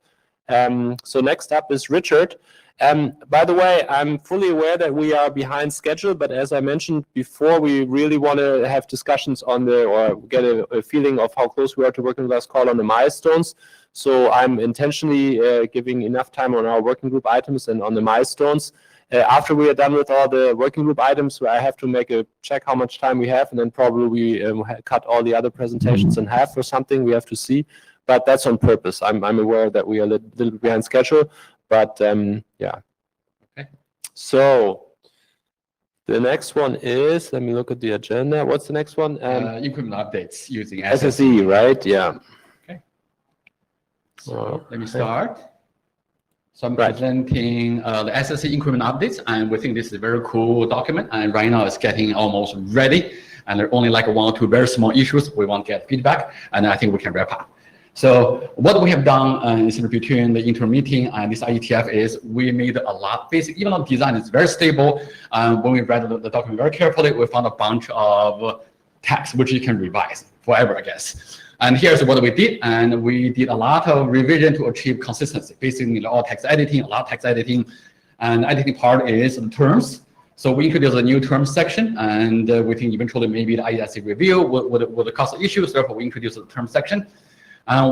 A: So next up is Richard. By the way, I'm fully aware that we are behind schedule, but as I mentioned before, we really want to have discussions on or get a feeling of how close we are to working class call on the milestones. So I'm intentionally giving enough time on our working group items and on the milestones. After we are done with all the working group items, I have to make a check how much time we have, and then probably we cut all the other presentations in half or something. We have to see, but that's on purpose. I'm aware that we are a little bit behind schedule, but yeah.
D: Okay.
A: So the next one is, let me look at the agenda. What's the next one?
D: Equipment updates using
A: SSE, right? Yeah.
D: Okay. So let me start. So I'm presenting the SSE increment updates, and we think this is a very cool document. And right now it's getting almost ready.
E: and there are only like 1 or 2 very small issues we want to get feedback, and I think we can wrap up. So what we have done is between the interim meeting and this IETF is we made a lot, basically, even though design is very stable, when we read the document very carefully, we found a bunch of text which you can revise forever, I guess. And here's what we did, and we did a lot of revision to achieve consistency, basically all text editing, a lot of text editing, and editing part is the terms. So we introduced a new terms section, and we think eventually maybe the IETF review would cause issues, therefore we introduced the terms section.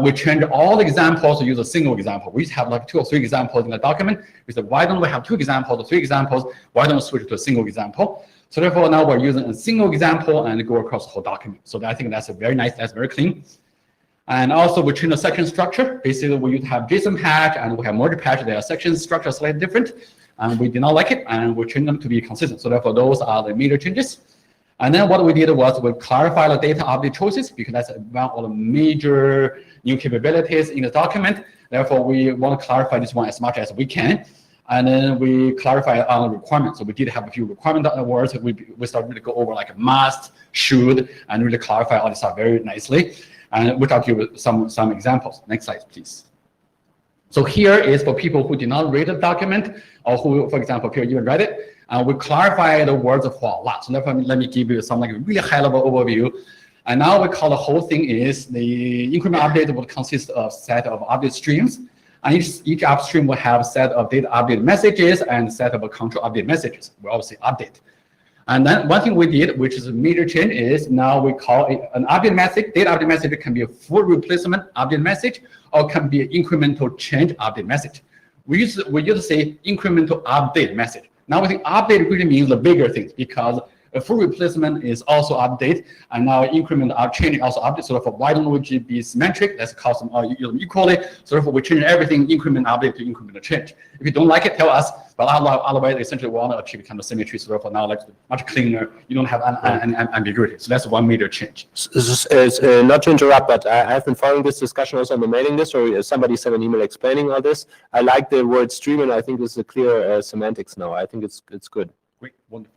E: We changed all the examples to use a single example. We have like 2 or 3 examples in the document. We said, why don't we have 2 examples or 3 examples? Why don't we switch to a single example? So therefore now we're using a single example and go across the whole document. So I think that's a very nice, that's very clean. And also we changed the section structure. Basically we used to have JSON patch and we have merge patch. Their section structure slightly different. And we did not like it, and we changed them to be consistent. So therefore those are the major changes. And then what we did was we clarified the data update choices, because that's one of the major new capabilities in the document. Therefore, we want to clarify this one as much as we can. And then we clarify on the requirements. So we did have a few requirement words. We started to go over like must, should, and really clarify all this stuff very nicely. And we'll talk to you with some examples. Next slide, please. So here is for people who did not read the document, or who, for example, here even read it. We clarify the words for a lot. So let me give you some like really high-level overview. And now we call the whole thing is the increment update will consist of set of update streams. And each upstream will have a set of data update messages and a set of control update messages. We obviously update. And then one thing we did, which is a major change, is now we call it an update message. Data update message can be a full replacement update message, or can be an incremental change update message. We used to say incremental update message. Now we think update really means the bigger things, because a full replacement is also update, and now increment change also update. So therefore, why don't we be symmetric? Let's call them equally. So therefore, we change everything increment update to increment change. If you don't like it, tell us. But otherwise, essentially, we want to achieve kind of symmetry. So therefore, now it's much cleaner. You don't have an ambiguity. So that's one major change.
A: Not to interrupt, but I have been following this discussion also on the mailing list, or somebody sent an email explaining all this. I like the word stream, and I think this is a clear semantics now. I think it's good.
E: Great, wonderful.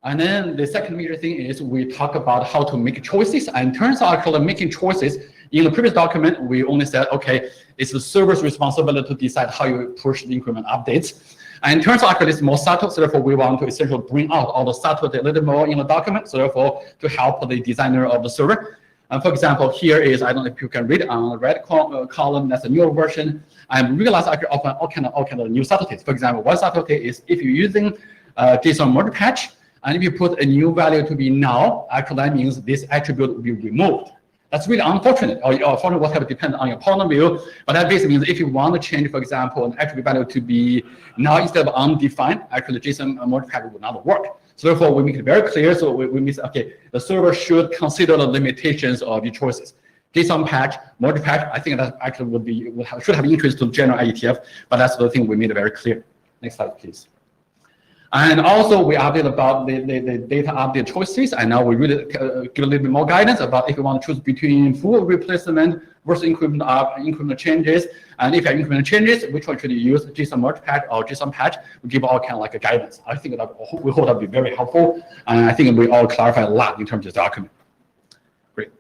E: And then the second major thing is we talk about how to make choices. And it turns out actually making choices, in the previous document, we only said, okay, it's the server's responsibility to decide how you push the increment updates. And it turns out actually it's more subtle, so therefore we want to essentially bring out all the subtlety a little more in the document, so therefore to help the designer of the server. And for example, here is, I don't know if you can read it on the red column, that's a newer version. And realize actually all kind of new subtleties. For example, one subtlety is if you're using JSON merge patch, and if you put a new value to be null, actually that means this attribute will be removed. That's really unfortunate, or unfortunately what have depend on your point of view, but that basically means if you want to change, for example, an attribute value to be null instead of undefined, actually JSON merge patch will not work. So therefore we make it very clear, so we mean, okay, the server should consider the limitations of your choices. JSON patch, merge patch, I think that actually should have interest to general IETF, but that's the thing we made it very clear. Next slide, please. And also we update about the data update choices, and now we really give a little bit more guidance about if you want to choose between full replacement versus increment changes. And if you have increment changes, which one should you use, JSON merge patch or JSON patch? We give all kind of like a guidance. I think that we hope that will be very helpful, and I think we all clarify a lot in terms of the document. Great.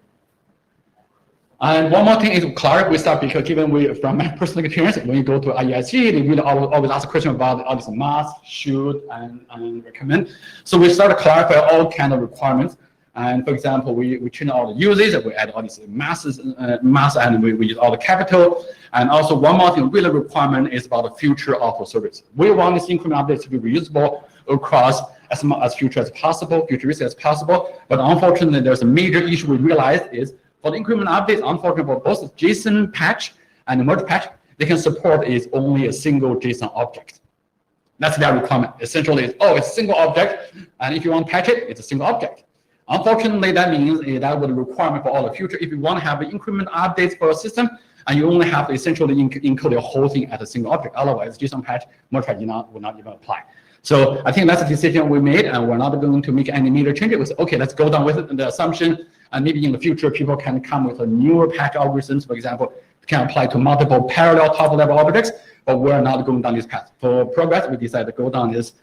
E: And one more thing is clarify with stuff, because given from my personal experience, when you go to IESG, they really always ask a question about all this must, should, and recommend. So we start to clarify all kind of requirements. And for example, we change all the uses, we add all these masses, and we use all the capital. And also one more thing, really requirement is about the future of the service. We want this increment update to be reusable across as future as possible, futuristic as possible. But unfortunately, there's a major issue we realized is for the increment updates, unfortunately, both JSON patch and merge patch, they can support is only a single JSON object. That's their requirement. Essentially, it's a single object, and if you want to patch it, it's a single object. Unfortunately, that means that would be a requirement for all the future. If you want to have an increment updates for a system, and you only have to essentially encode the whole thing as a single object. Otherwise, JSON patch, merge patch will not even apply. So I think that's a decision we made, and we're not going to make any major changes. We said, okay, let's go down with it, the assumption, and maybe in the future, people can come with a newer patch algorithms, for example, can apply to multiple parallel top-level objects, but we're not going down this path. For progress, we decided to go down this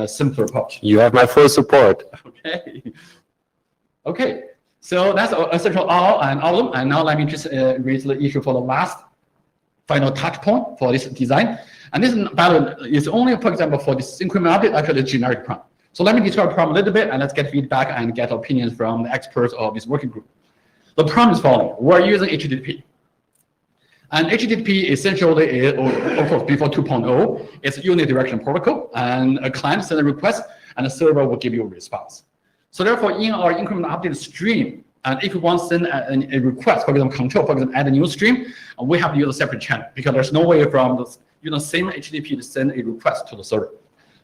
E: simpler approach.
A: You have my full support.
E: Okay. Okay, so that's essentially all and all of them. And now let me just raise the issue for the last final touch point for this design. And this value is only, for example, for this incremental update, actually the generic prompt. So let me describe the prompt a little bit, and let's get feedback and get opinions from the experts of this working group. The prompt is following. We're using HTTP. And HTTP essentially is, of course, before 2.0, it's a unidirectional protocol, and a client sends a request, and the server will give you a response. So therefore, in our incremental update stream, and if you want to send a request, for example, control, for example, add a new stream, we have to use a separate channel because there's no way from the same HTTP to send a request to the server.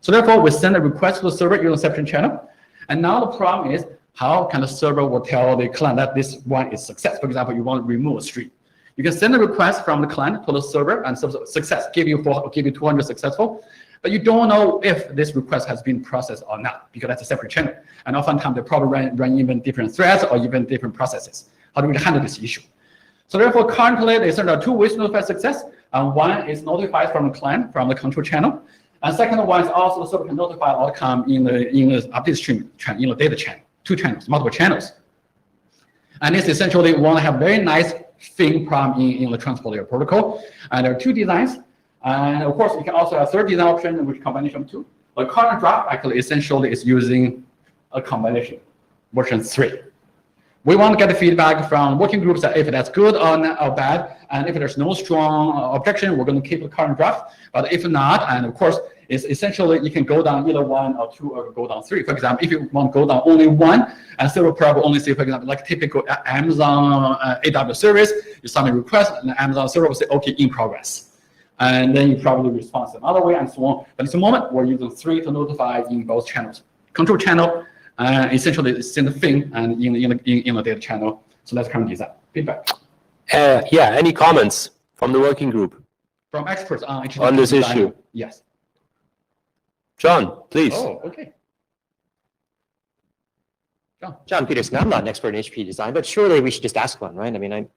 E: So therefore, we send a request to the server using a separate channel. And now the problem is, how can the server will tell the client that this one is success? For example, you want to remove a stream. You can send a request from the client to the server and success, give you 200 successful, but you don't know if this request has been processed or not because that's a separate channel. And oftentimes they probably run even different threads or even different processes. How do we handle this issue? So therefore, currently there are two ways to notify success. And one is notified from the client, from the control channel. And second one is also the server can notify outcome in the update stream, in the data channel, two channels, multiple channels. And this essentially we want to have very nice thing problem in the transport layer protocol. And there are two designs. And of course, you can also have a third design option, which combination of two. The current draft actually essentially is using a combination, version 3. We want to get the feedback from working groups that if that's good or bad, and if there's no strong objection, we're going to keep the current draft. But if not, and of course, it's essentially you can go down either 1 or 2 or go down 3. For example, if you want to go down only 1, and server probably only say, for example, like typical Amazon AWS service, you submit a request, and the Amazon server will say, okay, in progress. And then you probably respond another way and so on. But at the moment, we're using 3 to notify in both channels. Control channel, essentially it's in the thing and in the data channel. So that's current design. Feedback.
A: Yeah, any comments from the working group
E: From experts on
A: this
E: design.
A: issue?
E: Yes.
A: John, please.
E: Oh, okay.
H: John Peterson, I'm not an expert in HP design, but surely we should just ask one, right? I mean,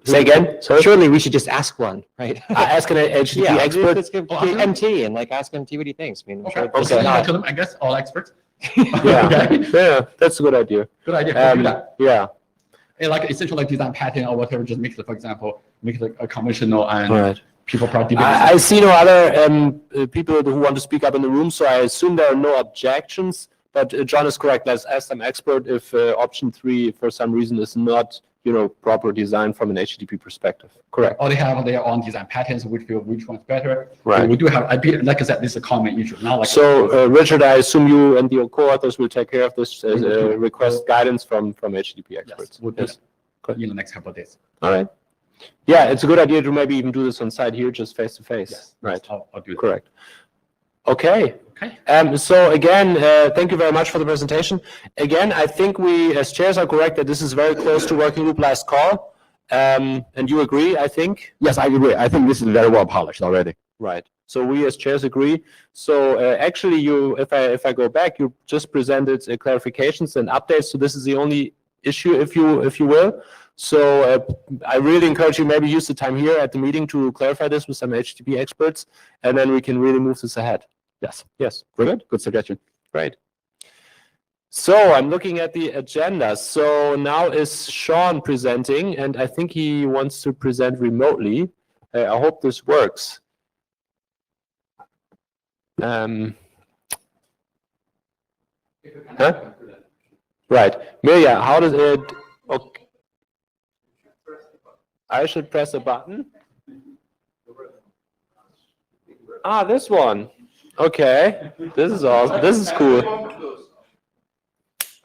A: Say again? Sorry?
H: surely we should just ask one, right?
A: Ask an HTTP
H: Yeah,
A: expert.
H: let's give MT and like ask MT what he thinks. I mean, I'm
E: Okay.
H: sure
E: I'll
H: this
E: send
H: is
E: that
H: not-
E: to them, I guess, all experts.
A: Yeah.
E: Okay.
A: Yeah, that's a good idea.
E: Good idea. Can do that.
A: Yeah.
E: Like essentially like design pattern or whatever, just make it, for example, make it a conventional and
A: Right.
E: people probably debate.
A: I see no other people who want to speak up in the room, so I assume there are no objections. But John is correct. Let's ask them expert if option 3, for some reason, is not, proper design from an HTTP perspective. Correct.
E: Or they have their own design patterns, which feel which one's better.
A: Right.
E: We do have, like I said, this is a common issue. Not like
A: So, Richard, I assume you and the co-authors will take care of this request guidance from HTTP experts.
E: yes, we'll do that in the next couple of days.
A: All right. Yeah, it's a good idea to maybe even do this on site here, just face to face.
E: Yes.
A: Right.
E: I'll do that.
A: Correct. Okay.
E: Okay.
A: So again, thank you very much for the presentation. Again, I think we, as chairs, are correct that this is very close to working group last call. And you agree, I think?
E: Yes, I agree. I think this is very well polished already.
A: Right. So we as chairs agree. So actually, if I go back, you just presented clarifications and updates. So this is the only issue, if you will. So I really encourage you maybe use the time here at the meeting to clarify this with some HTTP experts, and then we can really move this ahead.
E: Yes.
A: Yes.
E: Good. Good suggestion.
A: Great. So I'm looking at the agenda. So now is Sean presenting, and I think he wants to present remotely. I hope this works. Huh? Right. Mirja, how does it... Okay. I should press a button? Ah, this one. Okay. This is awesome. This is cool.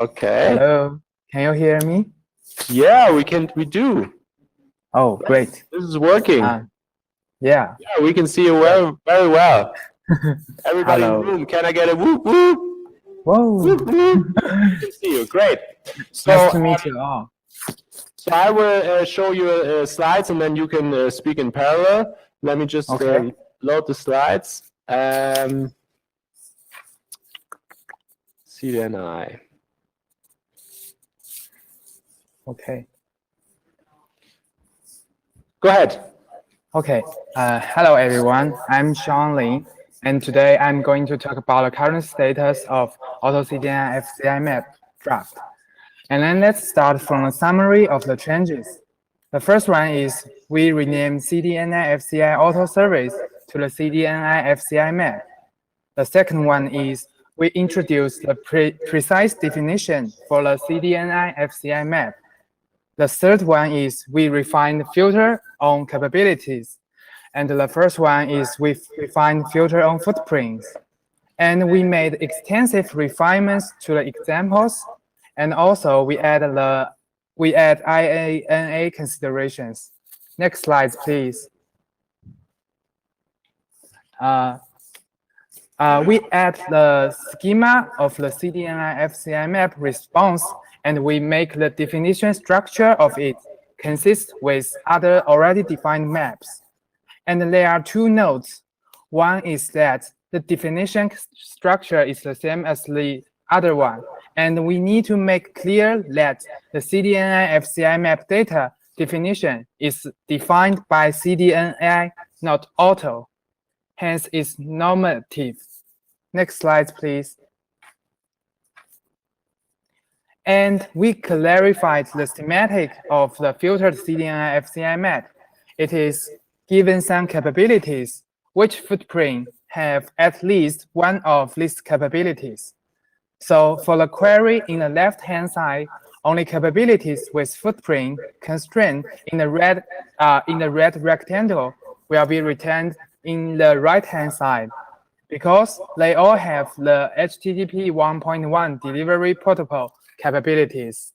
A: Okay.
I: Hello, can you hear me?
A: Yeah, we do.
I: Oh, great.
A: This is working.
I: Yeah.
A: Yeah, we can see you very well. Everybody in
I: Hello.
A: the room, can I get a whoop whoop?
I: Whoa.
A: Whoop whoop. We can see you. Great. So,
I: Nice to meet you all.
A: So I will show you slides, and then you can speak in parallel. Let me just
I: Okay.
A: load the slides. CDNI.
I: Okay.
A: Go ahead.
I: Okay. Hello, everyone. I'm Sean Lin, and today I'm going to talk about the current status of Alto CDN FCI map draft. And then let's start from a summary of the changes. The first one is we rename CDNI FCI auto service to the CDNI FCI map. The second one is we introduce the precise definition for the CDNI FCI map. The third one is we refine the filter on capabilities. And the first one is we refine filter on footprints. And we made extensive refinements to the examples. And also we add IANA considerations. Next slide, please. We add the schema of the CDNI FCI map response, and we make the definition structure of it consist with other already defined maps. And there are two notes. One is that the definition structure is the same as the other one. And we need to make clear that the CDNI FCI map data definition is defined by CDNI, not auto. Hence, it's normative. Next slide, please. And we clarified the schematic of the filtered CDNI FCI map. It is given some capabilities, which footprint have at least one of these capabilities. So for the query in the left-hand side, only capabilities with footprint constraint in the red rectangle will be returned in the right-hand side, because they all have the HTTP 1.1 delivery protocol capabilities.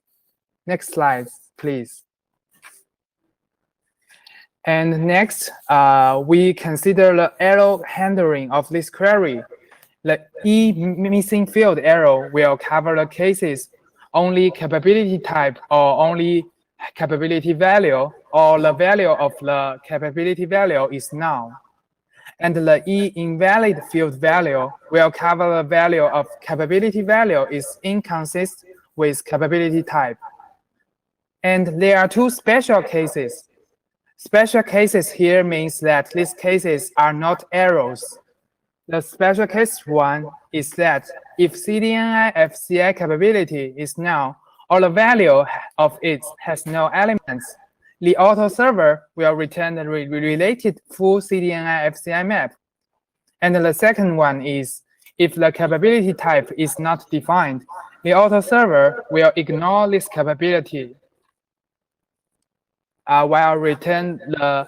I: Next slide, please. And next, we consider the error handling of this query. The missing field error will cover the cases only capability type or only capability value, or the value of the capability value is null. And the invalid field value will cover the value of capability value is inconsistent with capability type. And there are two special cases. Special cases here means that these cases are not errors. The special case one is that if CDNI FCI capability is null, or the value of it has no elements, the auto server will return the related full CDNI FCI map. And the second one is if the capability type is not defined, the auto server will ignore this capability while return the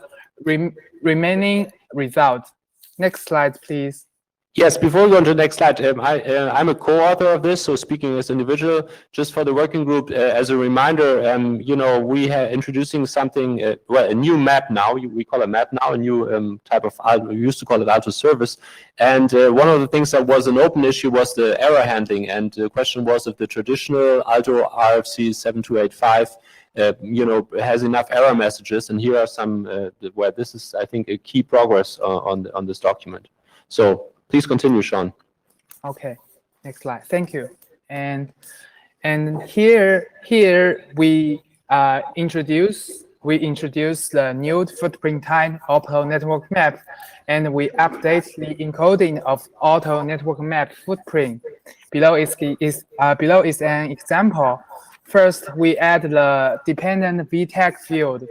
I: remaining result. Next slide, please.
A: Yes, before we go on to the next slide, I'm a co-author of this, so speaking as individual, just for the working group, as a reminder, you know, we are introducing something, well, a new map now. We call it map now, a new type of, we used to call it Alto service. And one of the things that was an open issue was the error handling. And the question was if the traditional Alto RFC 7285 you know, has enough error messages. And here are some where this is, I think, a key progress on this document. So please continue, Sean.
I: Okay, next slide. Thank you. And here we introduce the new footprint type auto network map, and we update the encoding of auto network map footprint. Below is an example. First, we add the dependent VTAG field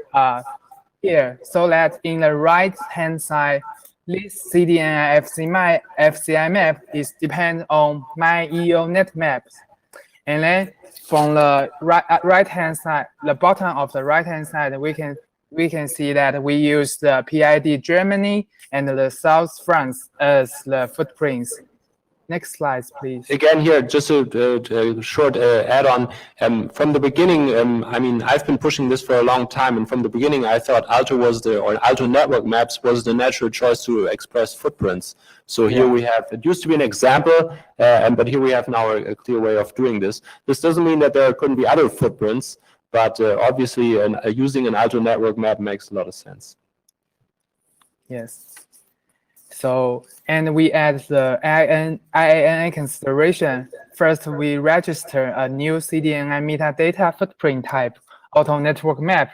I: here, so that in the right-hand side, this CDNI FCI map is depend on my EO net maps. And then from the right-hand side, the bottom of the right-hand side, we can see that we use the PID Germany and the South France as the footprints. Next slide, please.
A: Again, here, just a short add-on. From the beginning, I mean, I've been pushing this for a long time, and from the beginning, I thought Alto was or Alto network maps was the natural choice to express footprints. So here we have, it used to be an example, but here we have now a clear way of doing this. This doesn't mean that there couldn't be other footprints, but obviously using an Alto network map makes a lot of sense.
I: Yes. So, and we add the IANA consideration. First, we register a new CDNI metadata footprint type auto network map,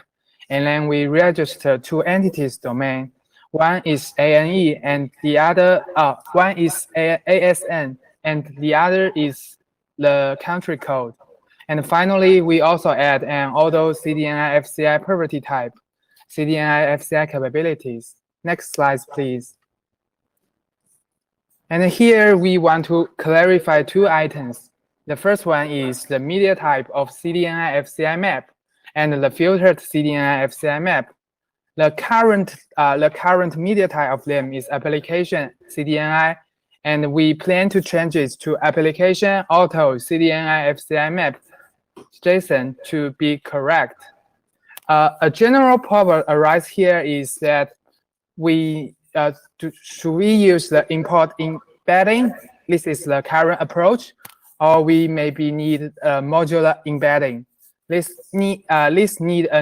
I: and then we register two entities domain. One is ANE, and the other one is ASN, and the other is the country code. And finally, we also add an auto CDNI FCI property type, CDNI FCI capabilities. Next slide, please. And here we want to clarify two items. The first one is the media type of CDNI FCI map and the filtered CDNI FCI map. The current media type of them is application CDNI, and we plan to change it to application auto CDNI FCI map JSON to be correct. A general problem arises here is that should we use the import embedding? This is the current approach, or we maybe need a modular embedding. This need a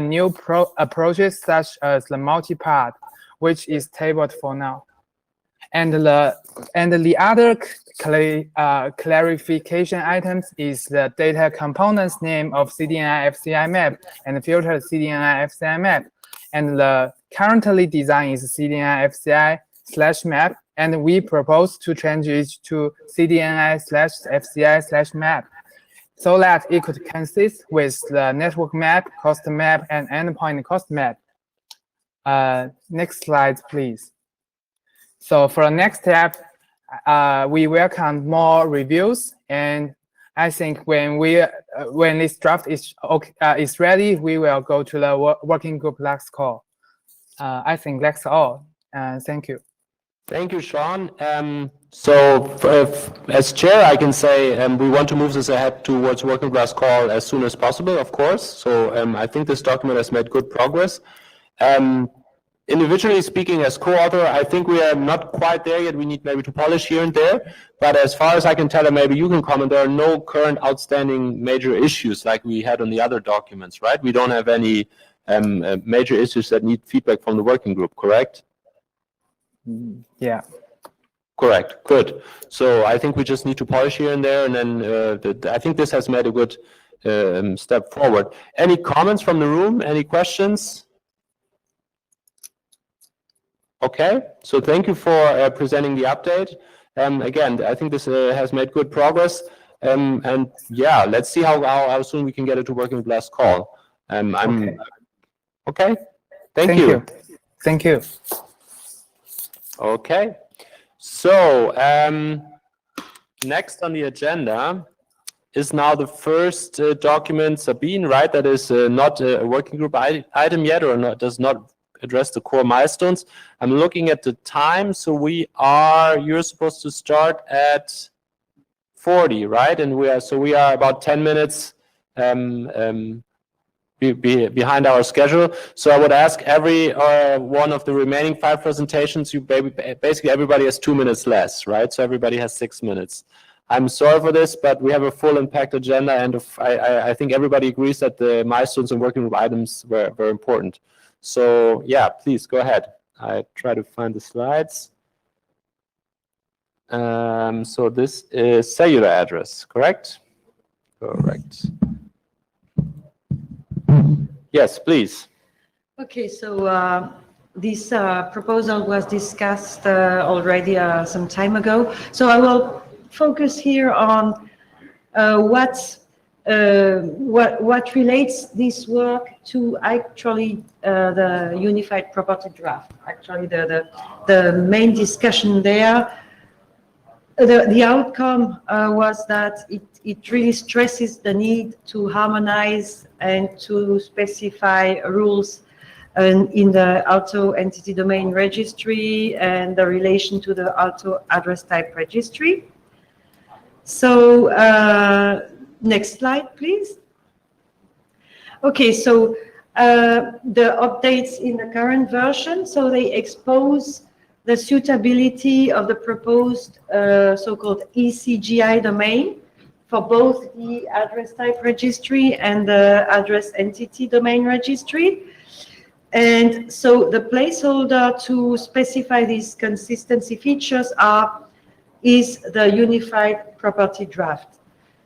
I: new approaches such as the multi-part, which is tabled for now. And the other clarification items is the data components name of CDNI FCI map and the filtered CDNI FCI map. And the currently design is CDNI FCI/map, and we propose to change it to CDNI/FCI/map, so that it could consist with the network map, cost map, and endpoint cost map. Next slide, please. So for the next step, we welcome more reviews, and I think when this draft is ready, we will go to the working group last call. I think that's all. Thank you.
A: Thank you, Sean. As chair, I can say we want to move this ahead towards working class call as soon as possible, of course. So I think this document has made good progress. Individually speaking, as co-author, I think we are not quite there yet. We need maybe to polish here and there. But as far as I can tell, and maybe you can comment, there are no current outstanding major issues like we had on the other documents, right? We don't have any major issues that need feedback from the working group, correct?
I: Yeah.
A: Correct. Good. So I think we just need to polish here and there, and then I think this has made a good step forward. Any comments from the room? Any questions? Okay. So thank you for presenting the update. Again, I think this has made good progress. And yeah, let's see how soon we can get it to working with last call. Okay. Thank you.
I: Thank you.
A: Okay. So next on the agenda is now the first document, Sabine, right? That is not a working group item yet, or does not address the core milestones. I'm looking at the time. So you're supposed to start at 40, right? And we are about 10 minutes behind our schedule. So I would ask every one of the remaining 5 presentations, basically everybody has 2 minutes less, right? So everybody has 6 minutes. I'm sorry for this, but we have a full and packed agenda, and I think everybody agrees that the milestones and working group items were very important. So yeah, please go ahead. I try to find the slides. So this is cellular address, correct? Correct. Yes, please.
J: Okay, so this proposal was discussed already some time ago. So I will focus here on what relates this work to actually the unified property draft. Actually, the main discussion there, the outcome was that it really stresses the need to harmonize and to specify rules in the Alto entity domain registry and the relation to the Alto address type registry. So next slide, please. Okay, so the updates in the current version, so they expose the suitability of the proposed so-called ECGI domain for both the address type registry and the address entity domain registry. And so the placeholder to specify these consistency features is the unified property draft.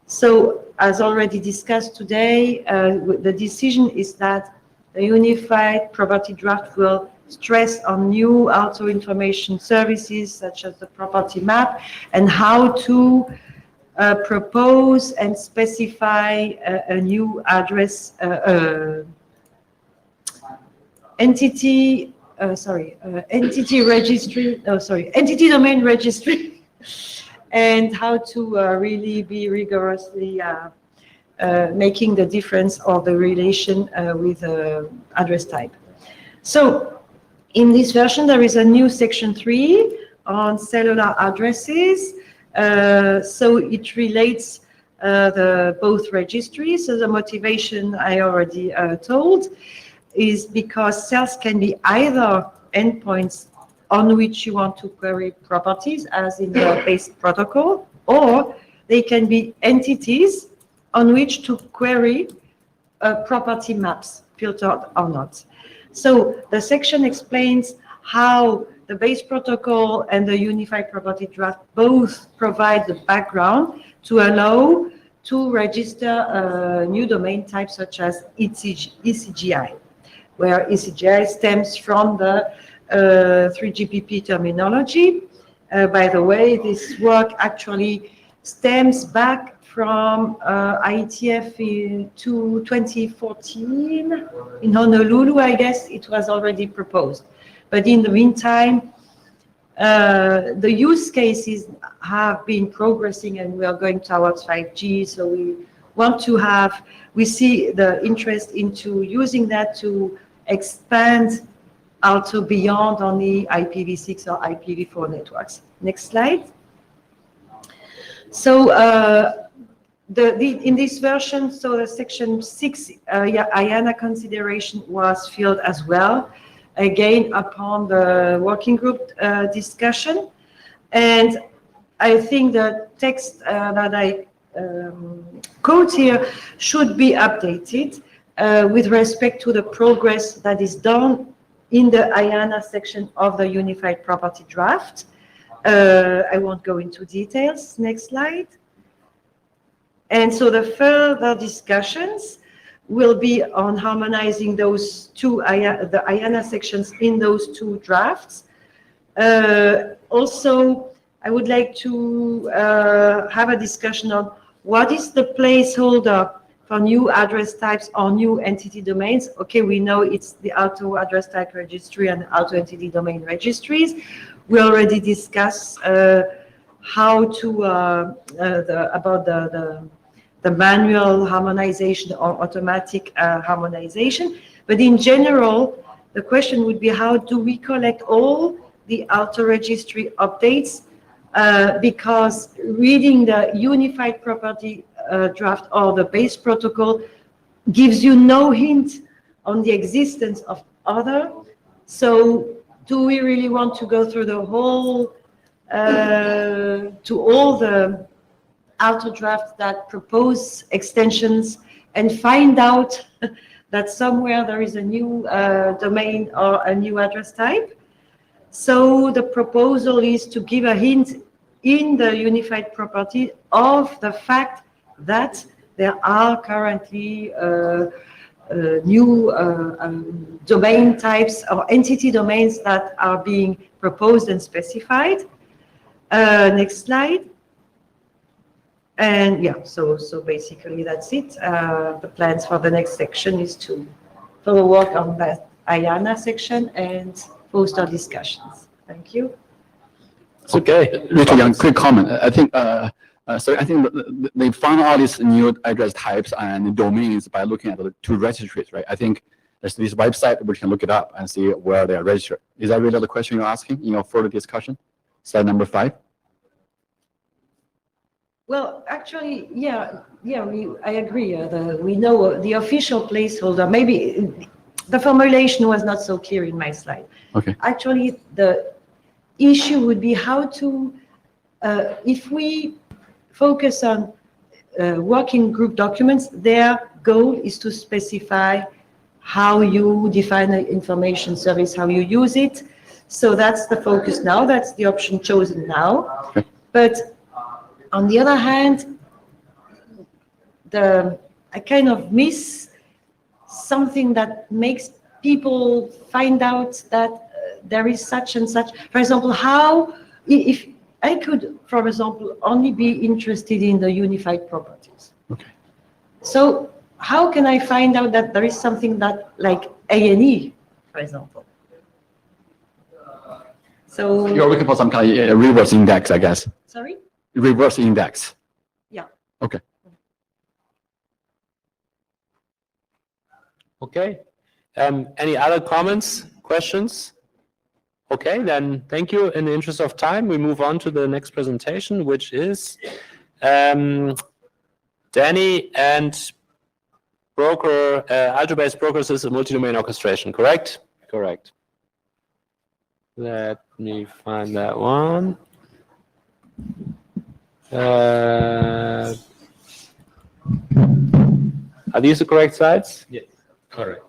J: So as already discussed today, the decision is that the unified property draft will stress on new Alto information services such as the property map and how to propose and specify a new address, entity registry, entity domain registry, and how to really be rigorously making the difference of the relation with address type. So in this version, there is a new section 3 on cellular addresses. So it relates both registries. So the motivation I already told is because cells can be either endpoints on which you want to query properties, as in the base protocol, or they can be entities on which to query property maps, filtered or not. So the section explains how the base protocol and the unified property draft both provide the background to allow to register new domain types such as ECGI, where ECGI stems from the 3GPP terminology. By the way, this work actually stems back from IETF to 2014. In Honolulu, I guess it was already proposed. But in the meantime, the use cases have been progressing and we are going towards 5G. So we want to have, we see the interest into using that to expand Alto beyond only IPv6 or IPv4 networks. Next slide. So in this version, so the section 6 IANA consideration was filled as well, again upon the working group discussion. And I think the text that I quote here should be updated with respect to the progress that is done in the IANA section of the Unified Property Draft. I won't go into details. Next slide. And so the further discussions will be on harmonizing those two, the IANA sections in those two drafts. Also, I would like to have a discussion on what is the placeholder for new address types or new entity domains. Okay, we know it's the Alto address type registry and Alto entity domain registries. We already discussed how to about the manual harmonization or automatic harmonization. But in general, the question would be, how do we collect all the Alto registry updates? Because reading the unified property draft or the base protocol gives you no hint on the existence of other. So do we really want to go through the whole, to all the Alto drafts that propose extensions and find out that somewhere there is a new domain or a new address type? So the proposal is to give a hint in the unified property of the fact that there are currently new domain types or entity domains that are being proposed and specified. Next slide. And yeah, so basically that's it. The plans for the next section is to further work on that IANA section and post our discussions. Thank you.
E: It's okay. Richard Young, quick comment. I think so I think they found all these new address types and domains by looking at the two registries, right? I think there's this website we can look it up and see where they are registered. Is that really the question you're asking in your further discussion? Slide number 5.
J: Well, actually, yeah, I agree. We know the official placeholder. Maybe the formulation was not so clear in my slide.
E: Okay.
J: Actually, the issue would be how to, if we focus on working group documents, their goal is to specify how you define an information service, how you use it. So that's the focus now. That's the option chosen now.
E: Okay.
J: But on the other hand, I kind of miss something that makes people find out that there is such and such. For example, how, if I could, for example, only be interested in the unified properties.
E: Okay.
J: So how can I find out that there is something that like A&E, for example? So,
E: You're looking for some kind of reverse index, I guess.
J: sorry?
E: Reverse index.
J: Yeah.
E: Okay.
A: Okay. Any other comments, questions? Okay, then thank you. In the interest of time, we move on to the next presentation, which is Danny and broker, Alto-based broker system multi-domain orchestration, correct? Correct. Let me find that one. Are these the correct slides?
K: Yes, correct.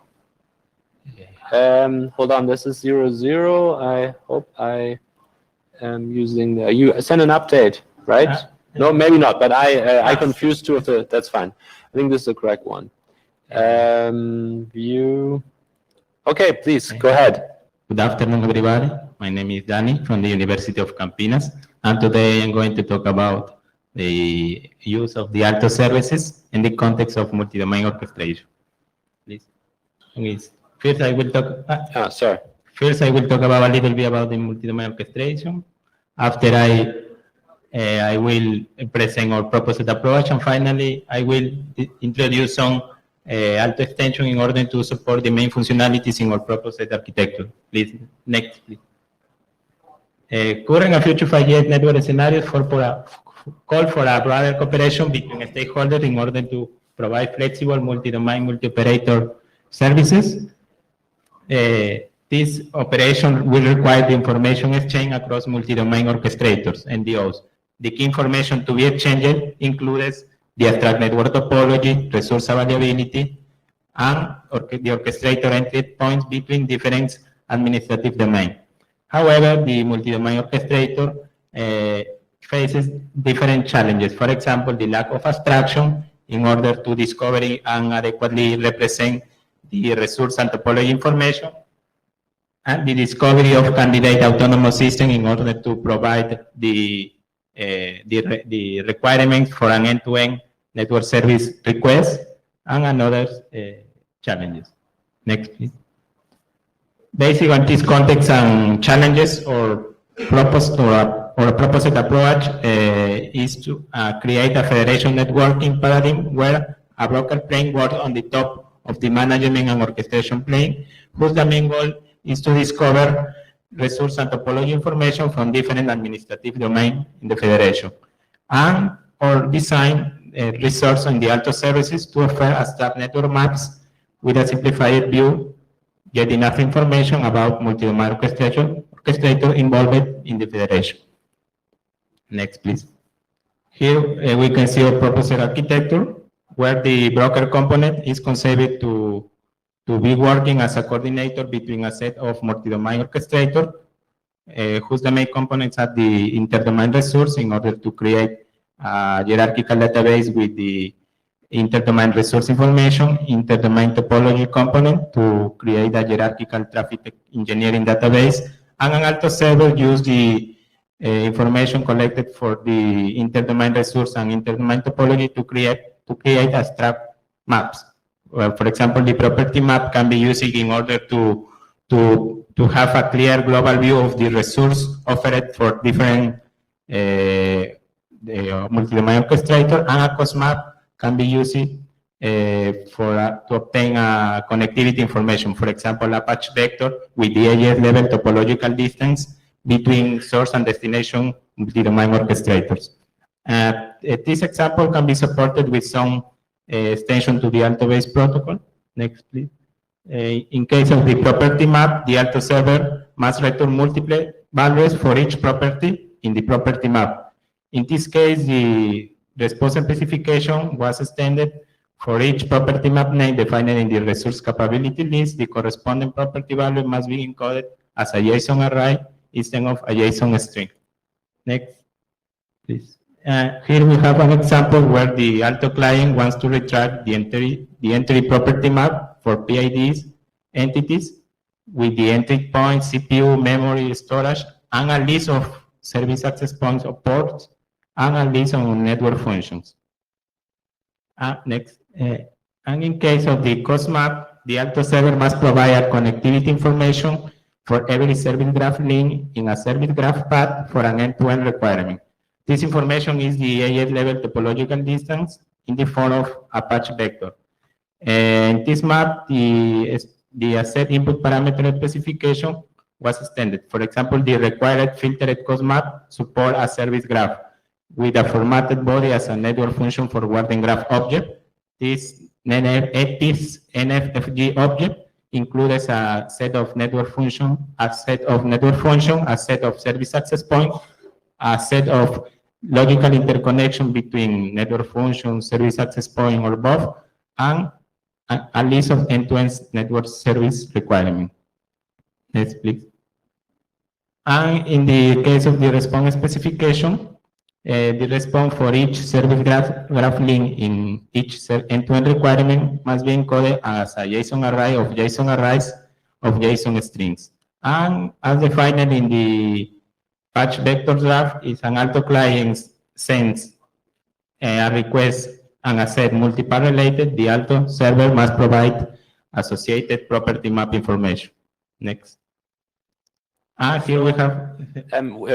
A: Hold on, this is 00. I hope I am using the, you sent an update, right? No, maybe not, but I confused two of the, that's fine. I think this is the correct one. View. Okay, please, go ahead.
K: Good afternoon, everybody. My name is Danny from the University of Campinas, and today I'm going to talk about the use of the Alto services in the context of multi-domain orchestration. Please. First, I will talk.
A: Sorry.
K: First, I will talk about a little bit about the multi-domain orchestration. After I will present our proposed approach, and finally, I will introduce some Alto extension in order to support the main functionalities in our proposed architecture. Please, next, please. Current and future 5G network scenarios call for a broader cooperation between stakeholders in order to provide flexible multi-domain, multi-operator services. This operation will require the information exchange across multi-domain orchestrators, NDOs. The key information to be exchanged includes the abstract network topology, resource availability, and the orchestrator entry points between different administrative domains. However, the multi-domain orchestrator faces different challenges. For example, the lack of abstraction in order to discover and adequately represent the resource and topology information, and the discovery of candidate autonomous system in order to provide the requirements for an end-to-end network service request, and another challenges. Next, please. Based on this context and challenges, or a proposed approach is to create a federation networking paradigm where a broker plane works on the top of the management and orchestration plane, whose the main goal is to discover resource and topology information from different administrative domains in the federation, and or design resource on the Alto services to offer abstract network maps with a simplified view, get enough information about multi-domain orchestrator involved in the federation. Next, please. Here we can see our proposed architecture, where the broker component is conceived to be working as a coordinator between a set of multi-domain orchestrator, whose the main components are the inter-domain resource in order to create a hierarchical database with the inter-domain resource information, inter-domain topology component to create a hierarchical traffic engineering database, and an Alto server use the information collected for the inter-domain resource and inter-domain topology to create abstract maps. Well, for example, the property map can be used in order to have a clear global view of the resource offered for different multi-domain orchestrator, and a cost map can be used to obtain connectivity information. For example, a patch vector with the AES level topological distance between source and destination multi-domain orchestrators. This example can be supported with some extension to the Alto-based protocol. Next, please. In case of the property map, the Alto server must return multiple values for each property in the property map. In this case, the response specification was extended for each property map name defined in the resource capability list. The corresponding property value must be encoded as a JSON array instead of a JSON string. Next, please. Here we have an example where the Alto client wants to retrieve the entry property map for PIDs entities with the entry point, CPU, memory, storage, and a list of service access points or ports, and a list of network functions. Next. And in case of the cost map, the Alto server must provide connectivity information for every service graph link in a service graph path for an end-to-end requirement. This information is the AF level topological distance in the form of a patch vector. And this map, the asset input parameter specification was extended. For example, the required filtered cost map support a service graph with a formatted body as a network function forwarding graph object. This NFFG object includes a set of network function, a set of service access point, a set of logical interconnection between network function, service access point, or both, and a list of end-to-end network service requirements. Next, please. And in the case of the response specification, the response for each service graph link in each end-to-end requirement must be encoded as a JSON array of JSON arrays of JSON strings. And as defined in the patch vector graph, if an Alto client sends a request and a set multi-path related, the Alto server must provide associated property map information. Next. Here we have.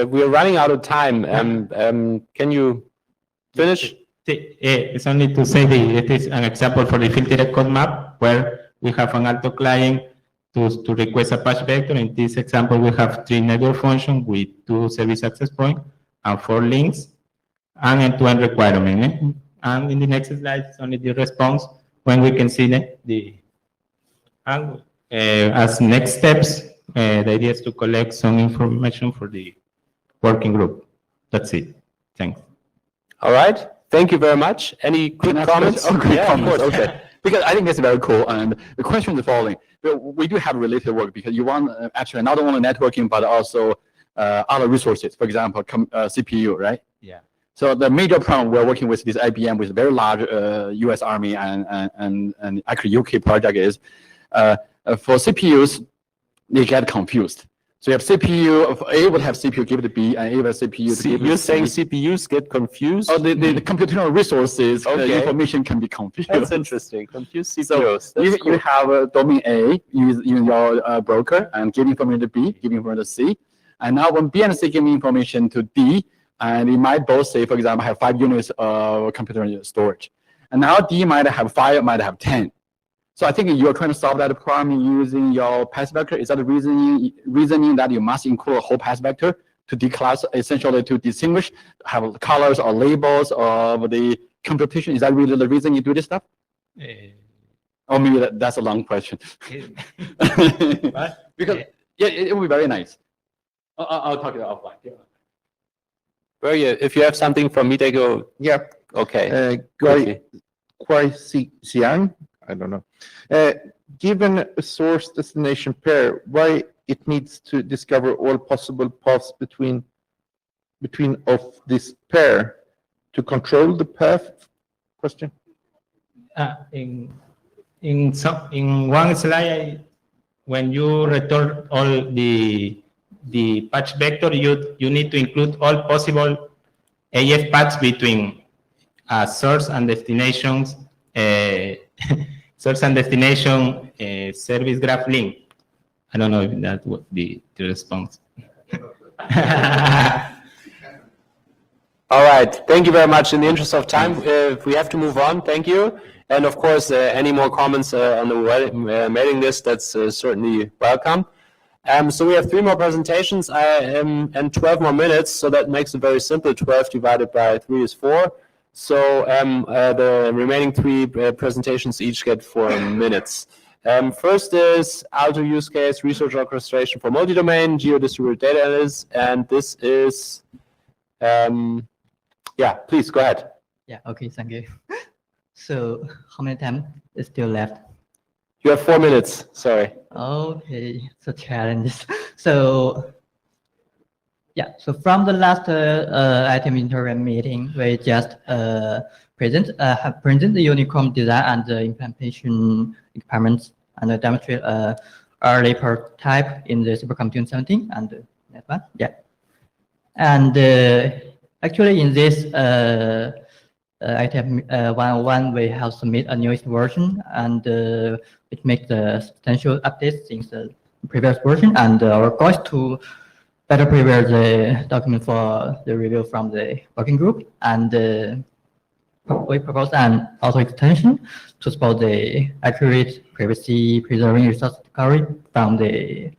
A: We're running out of time. Can you finish?
K: It's only to say it is an example for the filtered code map where we have an Alto client to request a patch vector. In this example, we have 3 network functions with 2 service access points and 4 links and end-to-end requirement. And in the next slide, it's only the response when we can see as next steps. The idea is to collect some information for the working group. That's it. Thanks.
A: All right. Thank you very much. Any quick comments?
E: Oh, quick
A: Yeah,
E: comments.
A: of course.
E: Okay. Because I think that's very cool. And the question is the following. We do have related work because you want actually not only networking, but also other resources. For example, CPU, right?
K: Yeah.
E: So the major problem we're working with this IBM with very large US Army and actually UK project is for CPUs, they get confused. So you have CPU, A would have CPU give it to B, and A would have CPU to give it to
A: You're
E: C.
A: saying CPUs get confused?
E: Oh, the computational resources,
A: Okay.
E: information can be confused.
A: That's interesting. Confused CPUs.
E: So
A: That's
E: you have a domain A, use your broker, and give information to B, give information to C. And now when B and C give information to D, and it might both say, for example, have 5 units of computer storage. And now D might have 5, might have 10. So I think you're trying to solve that problem using your path vector. Is that the reasoning that you must include a whole path vector to declass, essentially to distinguish, have colors or labels of the computation? Is that really the reason you do this stuff? Or maybe that's a long question. Because yeah, it would be very nice. I'll talk to you offline. Yeah.
A: Where you? If you have something from Mitego,
C: Yeah.
A: okay.
C: Kwai Xiang, I don't know. Given a source destination pair, why it needs to discover all possible paths between of this pair to control the path? Question.
K: In one slide, when you return all the patch vector, you need to include all possible AF paths between source and destinations. Source and destination service graph link. I don't know if that was the response.
A: All right. Thank you very much. In the interest of time, if we have to move on, thank you. And of course, any more comments on the mailing list, that's certainly welcome. So we have 3 more presentations and 12 more minutes. So that makes it very simple. 12 divided by 3 is 4. So the remaining 3 presentations each get 4 minutes. First is Alto use case research orchestration for multi-domain geo-distributed data analysis, and this is, yeah, please go ahead.
L: Yeah, okay, thank you. So how many time is still left?
A: You have 4 minutes, sorry.
L: Okay, so challenges. So yeah, so from the last item interim meeting, we just have presented the uniform design and the implementation requirements and demonstrate early prototype in the supercomputing 17 and that one. Yeah. And actually, in this IETF 101, we have submit a newest version, and it makes the substantial updates since the previous version. And our goal is to better prepare the document for the review from the working group. And we propose an auto extension to support the accurate privacy preserving resource discovery from the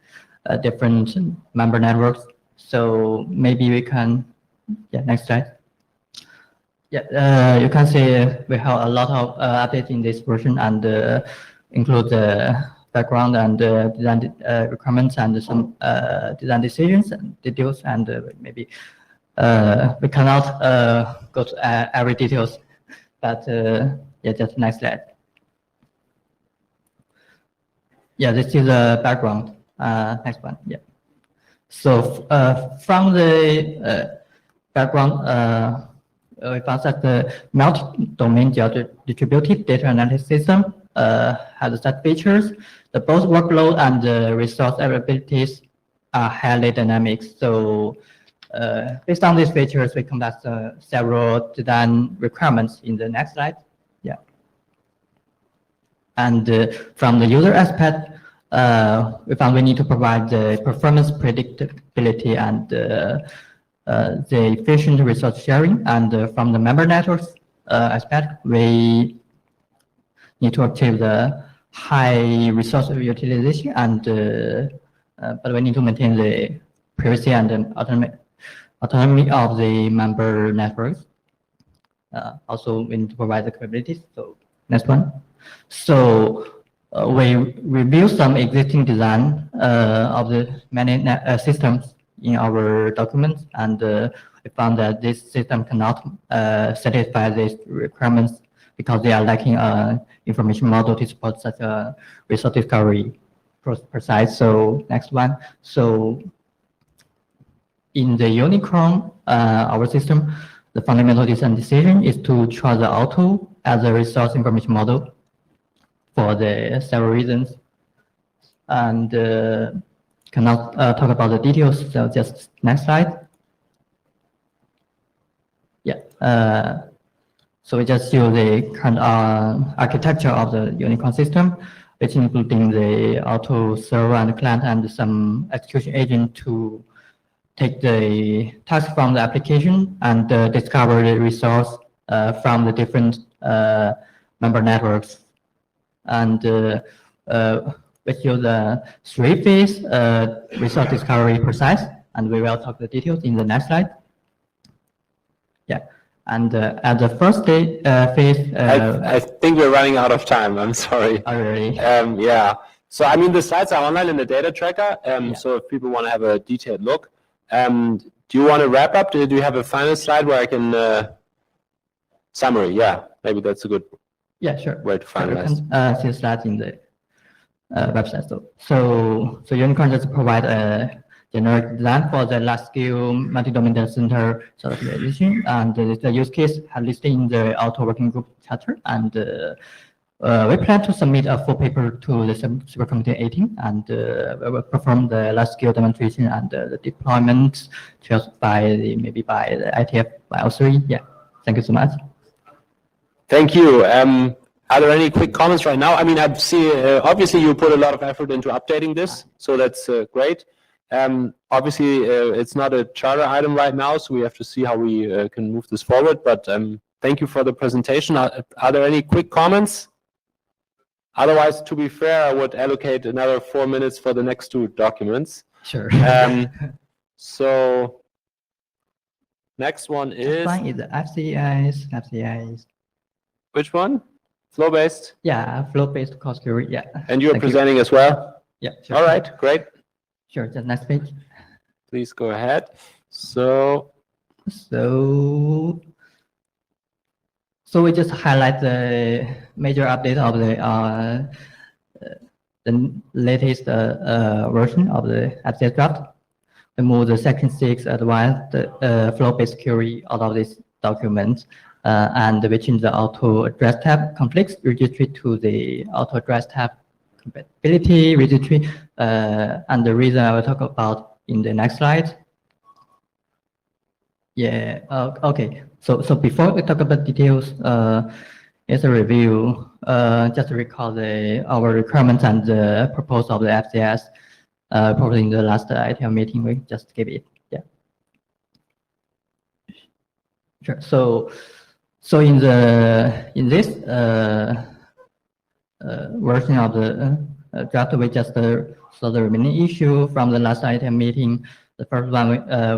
L: different member networks. So maybe we can, next slide. You can see we have a lot of updates in this version, and include the background and design requirements and some design decisions and details, and maybe we cannot go to every details, but just next slide. This is the background. Next one. So from the background, we found that the multi-domain distributed data analysis system has such features. The both workload and the resource availabilities are highly dynamic. So based on these features, we conduct several design requirements in the next slide. And from the user aspect, we found we need to provide the performance predictability and the efficient resource sharing. And from the member networks aspect, we need to achieve the high resource utilization, and but we need to maintain the privacy and autonomy of the member networks. Also, we need to provide the capabilities. So next one. So we review some existing design of the many systems in our documents, and we found that this system cannot satisfy these requirements because they are lacking information model to support such a resource discovery precise. So next one. So in the Unicorn, our system, the fundamental design decision is to choose the Alto as a resource information model for the several reasons, and cannot talk about the details. So just next slide. So we just use the current architecture of the Unicorn system, which including the Alto server and client and some execution agent to take the task from the application and discover the resource from the different member networks. And with you the three-phase resource discovery process, and we will talk the details in the next slide. And at the first phase,
A: I think we're running out of time. I'm sorry.
L: Already.
A: So I mean, the slides are online in the data tracker. So if people want to have a detailed look, do you want to wrap up? Do you have a final slide where I can summary? Maybe that's a good.
L: Sure.
A: Way to finalize.
L: You can see slides in the website. So Unicorn just provide a generic design for the large-scale multi-domain data center sort of realization, and the use case are listed in the Alto working group charter. And we plan to submit a full paper to the Supercommittee 18, and we will perform the large-scale demonstration and the deployment just maybe by the IETF by L3. Thank you so much.
A: Thank you. Are there any quick comments right now? I mean, I've seen, obviously you put a lot of effort into updating this, so that's great. Obviously, it's not a charter item right now, so we have to see how we can move this forward, but thank you for the presentation. Are there any quick comments? Otherwise, to be fair, I would allocate another 4 minutes for the next two documents.
L: Sure.
A: So, next one is...
L: Next one is the FCIs.
A: Which one? Flow-based?
L: Flow-based cost query,
A: And you're presenting as well?
L: Sure.
A: All right, great.
L: Sure, the next page.
A: Please go ahead. So we just highlight the major update of the latest version of the FCS draft. We move the section 6 advanced flow-based query out of this document, and we change the auto address tab conflicts registry to the auto address tab compatibility registry, and the reason I will talk about in the next slide.
L: Yeah, okay. So before we talk about details, it's a review. Just to recall our requirements and the proposal of the FCS, probably in the last IETF meeting, we just gave it. Yeah. Sure. So in this version of the draft, we just saw the remaining issue from the last IETF meeting. The first one,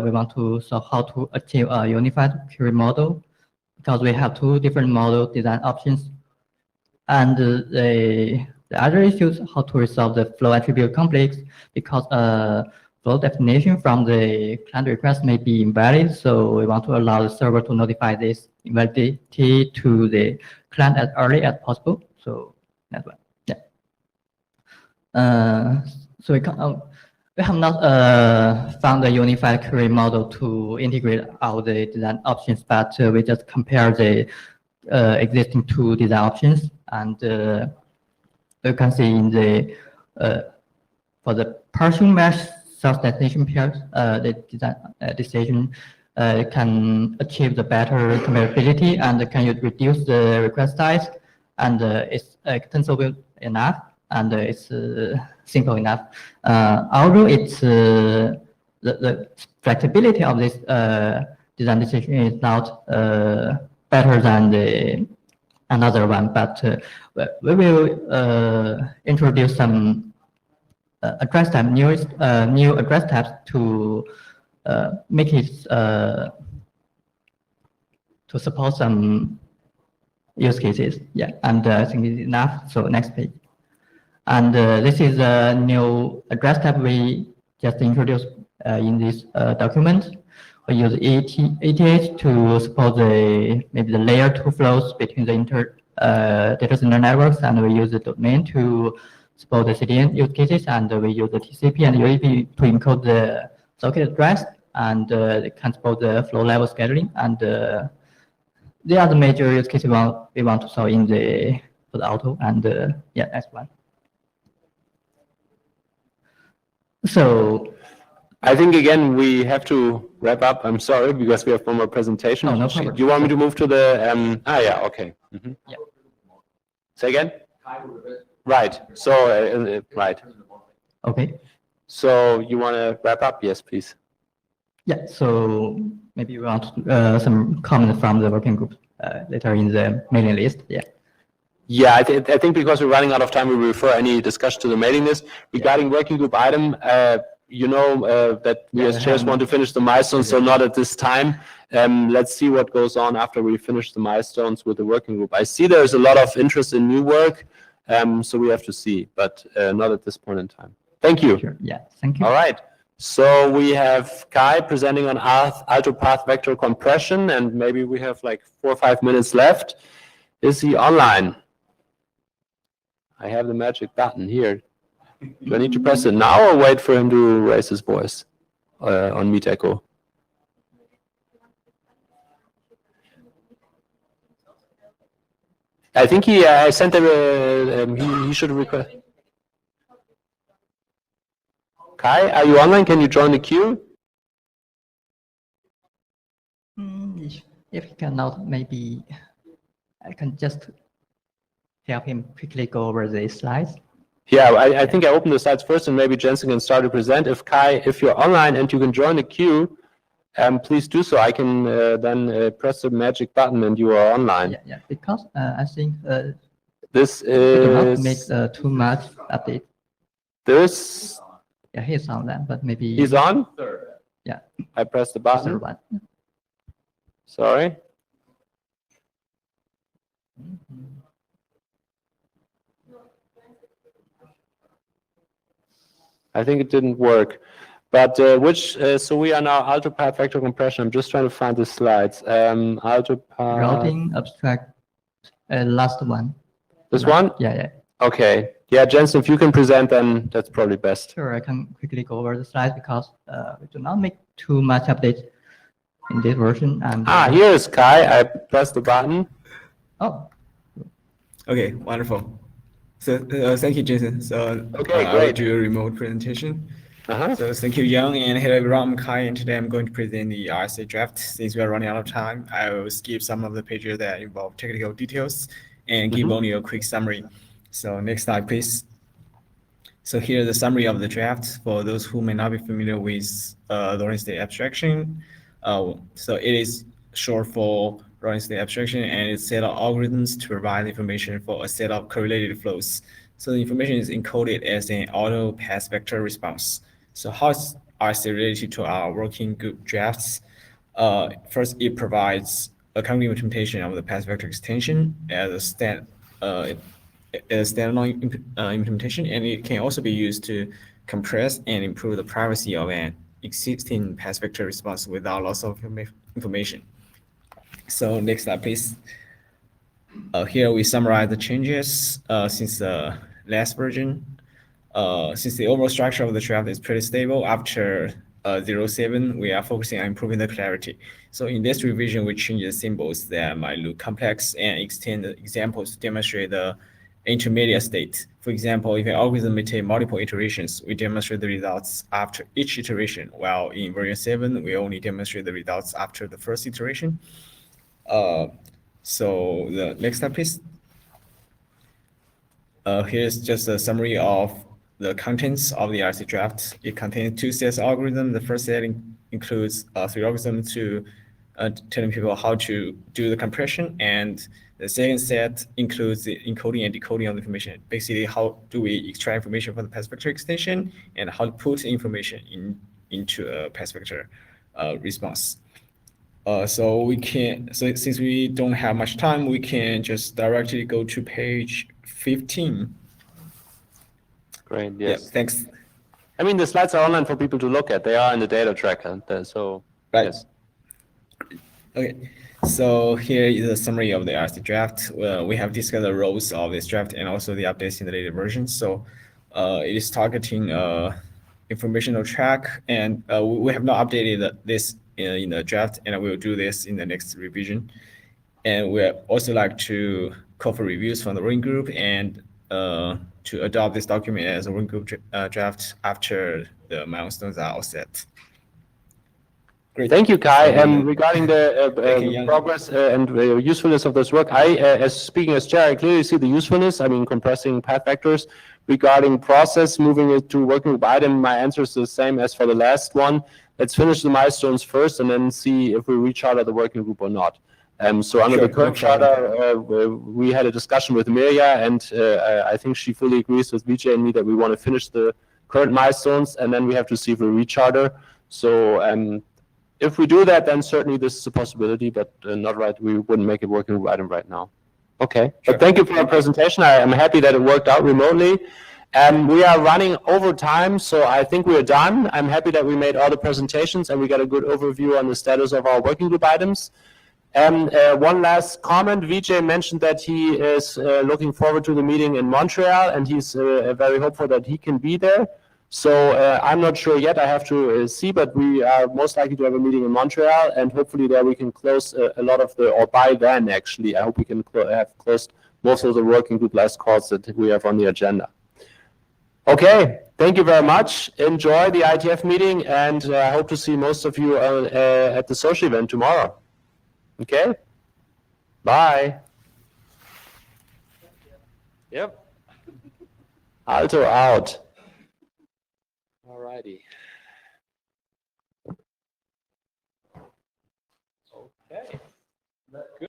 L: we want to solve how to achieve a unified query model, because we have two different model design options. And the other issue is how to resolve the flow attribute conflicts, because flow definition from the client request may be invalid. So we want to allow the server to notify this invalidity to the client as early as possible. So that's one. Yeah. So we have not found a unified query model to integrate all the design options, but we just compare the existing two design options, and you can see in the for the partial mesh source destination pairs, the design decision can achieve the better compatibility and can reduce the request size, and it's extensible enough, and it's simple enough. Although it's the flexibility of this design decision is not better than another one, but we will introduce some address type, new address types to make it to support some use cases. Yeah, and I think it's enough. So next page. And this is a new address type we just introduced in this document. We use IETF to support maybe the layer 2 flows between the data center networks, and we use the domain to support the CDN use cases, and we use the TCP and UDP to encode the socket address, and it can support the flow level scheduling, and they are the major use cases we want to solve for the Alto, and yeah, next one. So
A: I think again we have to wrap up. I'm sorry, because we have one more presentation.
L: Oh, no problem.
A: Do you want me to move to the yeah, okay.
L: Yeah.
A: Say again? Right. So right.
L: Okay.
A: So you want to wrap up? Yes, please.
L: Yeah. So maybe we want some comments from the working group later in the mailing list. Yeah.
A: Yeah, I think because we're running out of time, we refer any discussion to the mailing list. Regarding working group item, you know that we as chairs want to finish the milestones, so not at this time. Let's see what goes on after we finish the milestones with the working group. I see there's a lot of interest in new work, so we have to see, but not at this point in time. Thank you.
L: Sure. Yeah, thank you.
A: All right. So we have Kai presenting on Alto path vector compression, and maybe we have like 4 or 5 minutes left. Is he online? I have the magic button here. Do I need to press it now or wait for him to raise his voice on Meet Echo? I think I sent him he should request. Kai, are you online? Can you join the queue?
L: If he cannot, maybe I can just help him quickly go over the slides.
A: Yeah, I think I opened the slides first, and maybe Jensen can start to present. If Kai, if you're online and you can join the queue, please do so. I can then press the magic button and you are online.
L: Yeah, because I think
A: this
L: cannot make too much update.
A: This.
L: Yeah, he's on that, but maybe
A: he's on.
L: Yeah,
A: I pressed the button. Sorry. I think it didn't work, but so we are now Alto path vector compression. I'm just trying to find the slides. Alto path.
L: Routing abstract, last one.
A: This one?
L: Yeah.
A: Okay. Yeah, Jensen, if you can present, then that's probably best.
L: Sure, I can quickly go over the slides because we do not make too much updates in this version. And
A: here's Kai. I pressed the button.
L: Oh.
M: Okay, wonderful. So thank you, Jason. So
A: okay,
M: I
A: great.
M: will do a remote presentation. So thank you, Young, and hello everyone. I'm Kai, and today I'm going to present the RSA draft. Since we are running out of time, I will skip some of the pages that involve technical details and give only a quick summary. So next slide, please. So here's the summary of the draft for those who may not be familiar with Lorentz state abstraction. So it is short for Lorentz state abstraction, and it's a set of algorithms to provide information for a set of correlated flows. So the information is encoded as an auto path vector response. So how is RSA related to our working group drafts? First, it provides a cognitive implementation of the path vector extension as a standalone implementation, and it can also be used to compress and improve the privacy of an existing path vector response without loss of information. So next slide, please. Here we summarize the changes since the last version. Since the overall structure of the draft is pretty stable, after 0.7, we are focusing on improving the clarity. So in this revision, we change the symbols that might look complex and extend the examples to demonstrate the intermediate state. For example, if an algorithm may take multiple iterations, we demonstrate the results after each iteration, while in version 7, we only demonstrate the results after the first iteration. So the next step, please. Here's just a summary of the contents of the RC draft. It contains 2 sets of algorithms. The first set includes 3 algorithms to telling people how to do the compression, and the second set includes the encoding and decoding of the information. Basically, how do we extract information from the path vector extension and how to put information into a path vector response. So since we don't have much time, we can just directly go to page 15.
A: Great, yes.
M: Yeah, thanks.
A: I mean, the slides are online for people to look at. They are in the data tracker, so
M: right.
A: Yes.
M: Okay, so here is a summary of the RC draft. We have discussed the roles of this draft and also the updates in the later versions. So it is targeting informational track, and we have not updated this in the draft, and we will do this in the next revision. And we also like to call for reviews from the working group and to adopt this document as a working group draft after the milestones are all set.
A: Great. Thank you, Kai. Regarding the progress and usefulness of this work, as speaking as chair, I clearly see the usefulness. I mean, compressing path vectors. Regarding process, moving it to working group item, my answer is the same as for the last one. Let's finish the milestones first and then see if we recharter the working group or not. So under the current charter, we had a discussion with Mirya, and I think she fully agrees with Vijay and me that we want to finish the current milestones, and then we have to see if we recharter. So if we do that, then certainly this is a possibility, but not right. We wouldn't make it working group item right now. Okay, but thank you for your presentation. I am happy that it worked out remotely. We are running over time, so I think we are done. I'm happy that we made all the presentations and we got a good overview on the status of our working group items. One last comment, Vijay mentioned that he is looking forward to the meeting in Montreal, and he's very hopeful that he can be there. So I'm not sure yet, I have to see, but we are most likely to have a meeting in Montreal, and hopefully there we can close a lot of the, or by then actually, I hope we can have closed most of the working group last calls that we have on the agenda. Okay, thank you very much. Enjoy the IETF meeting, and I hope to see most of you at the social event tomorrow. Okay, bye. Yep. Alto out. Alrighty. Okay. Good.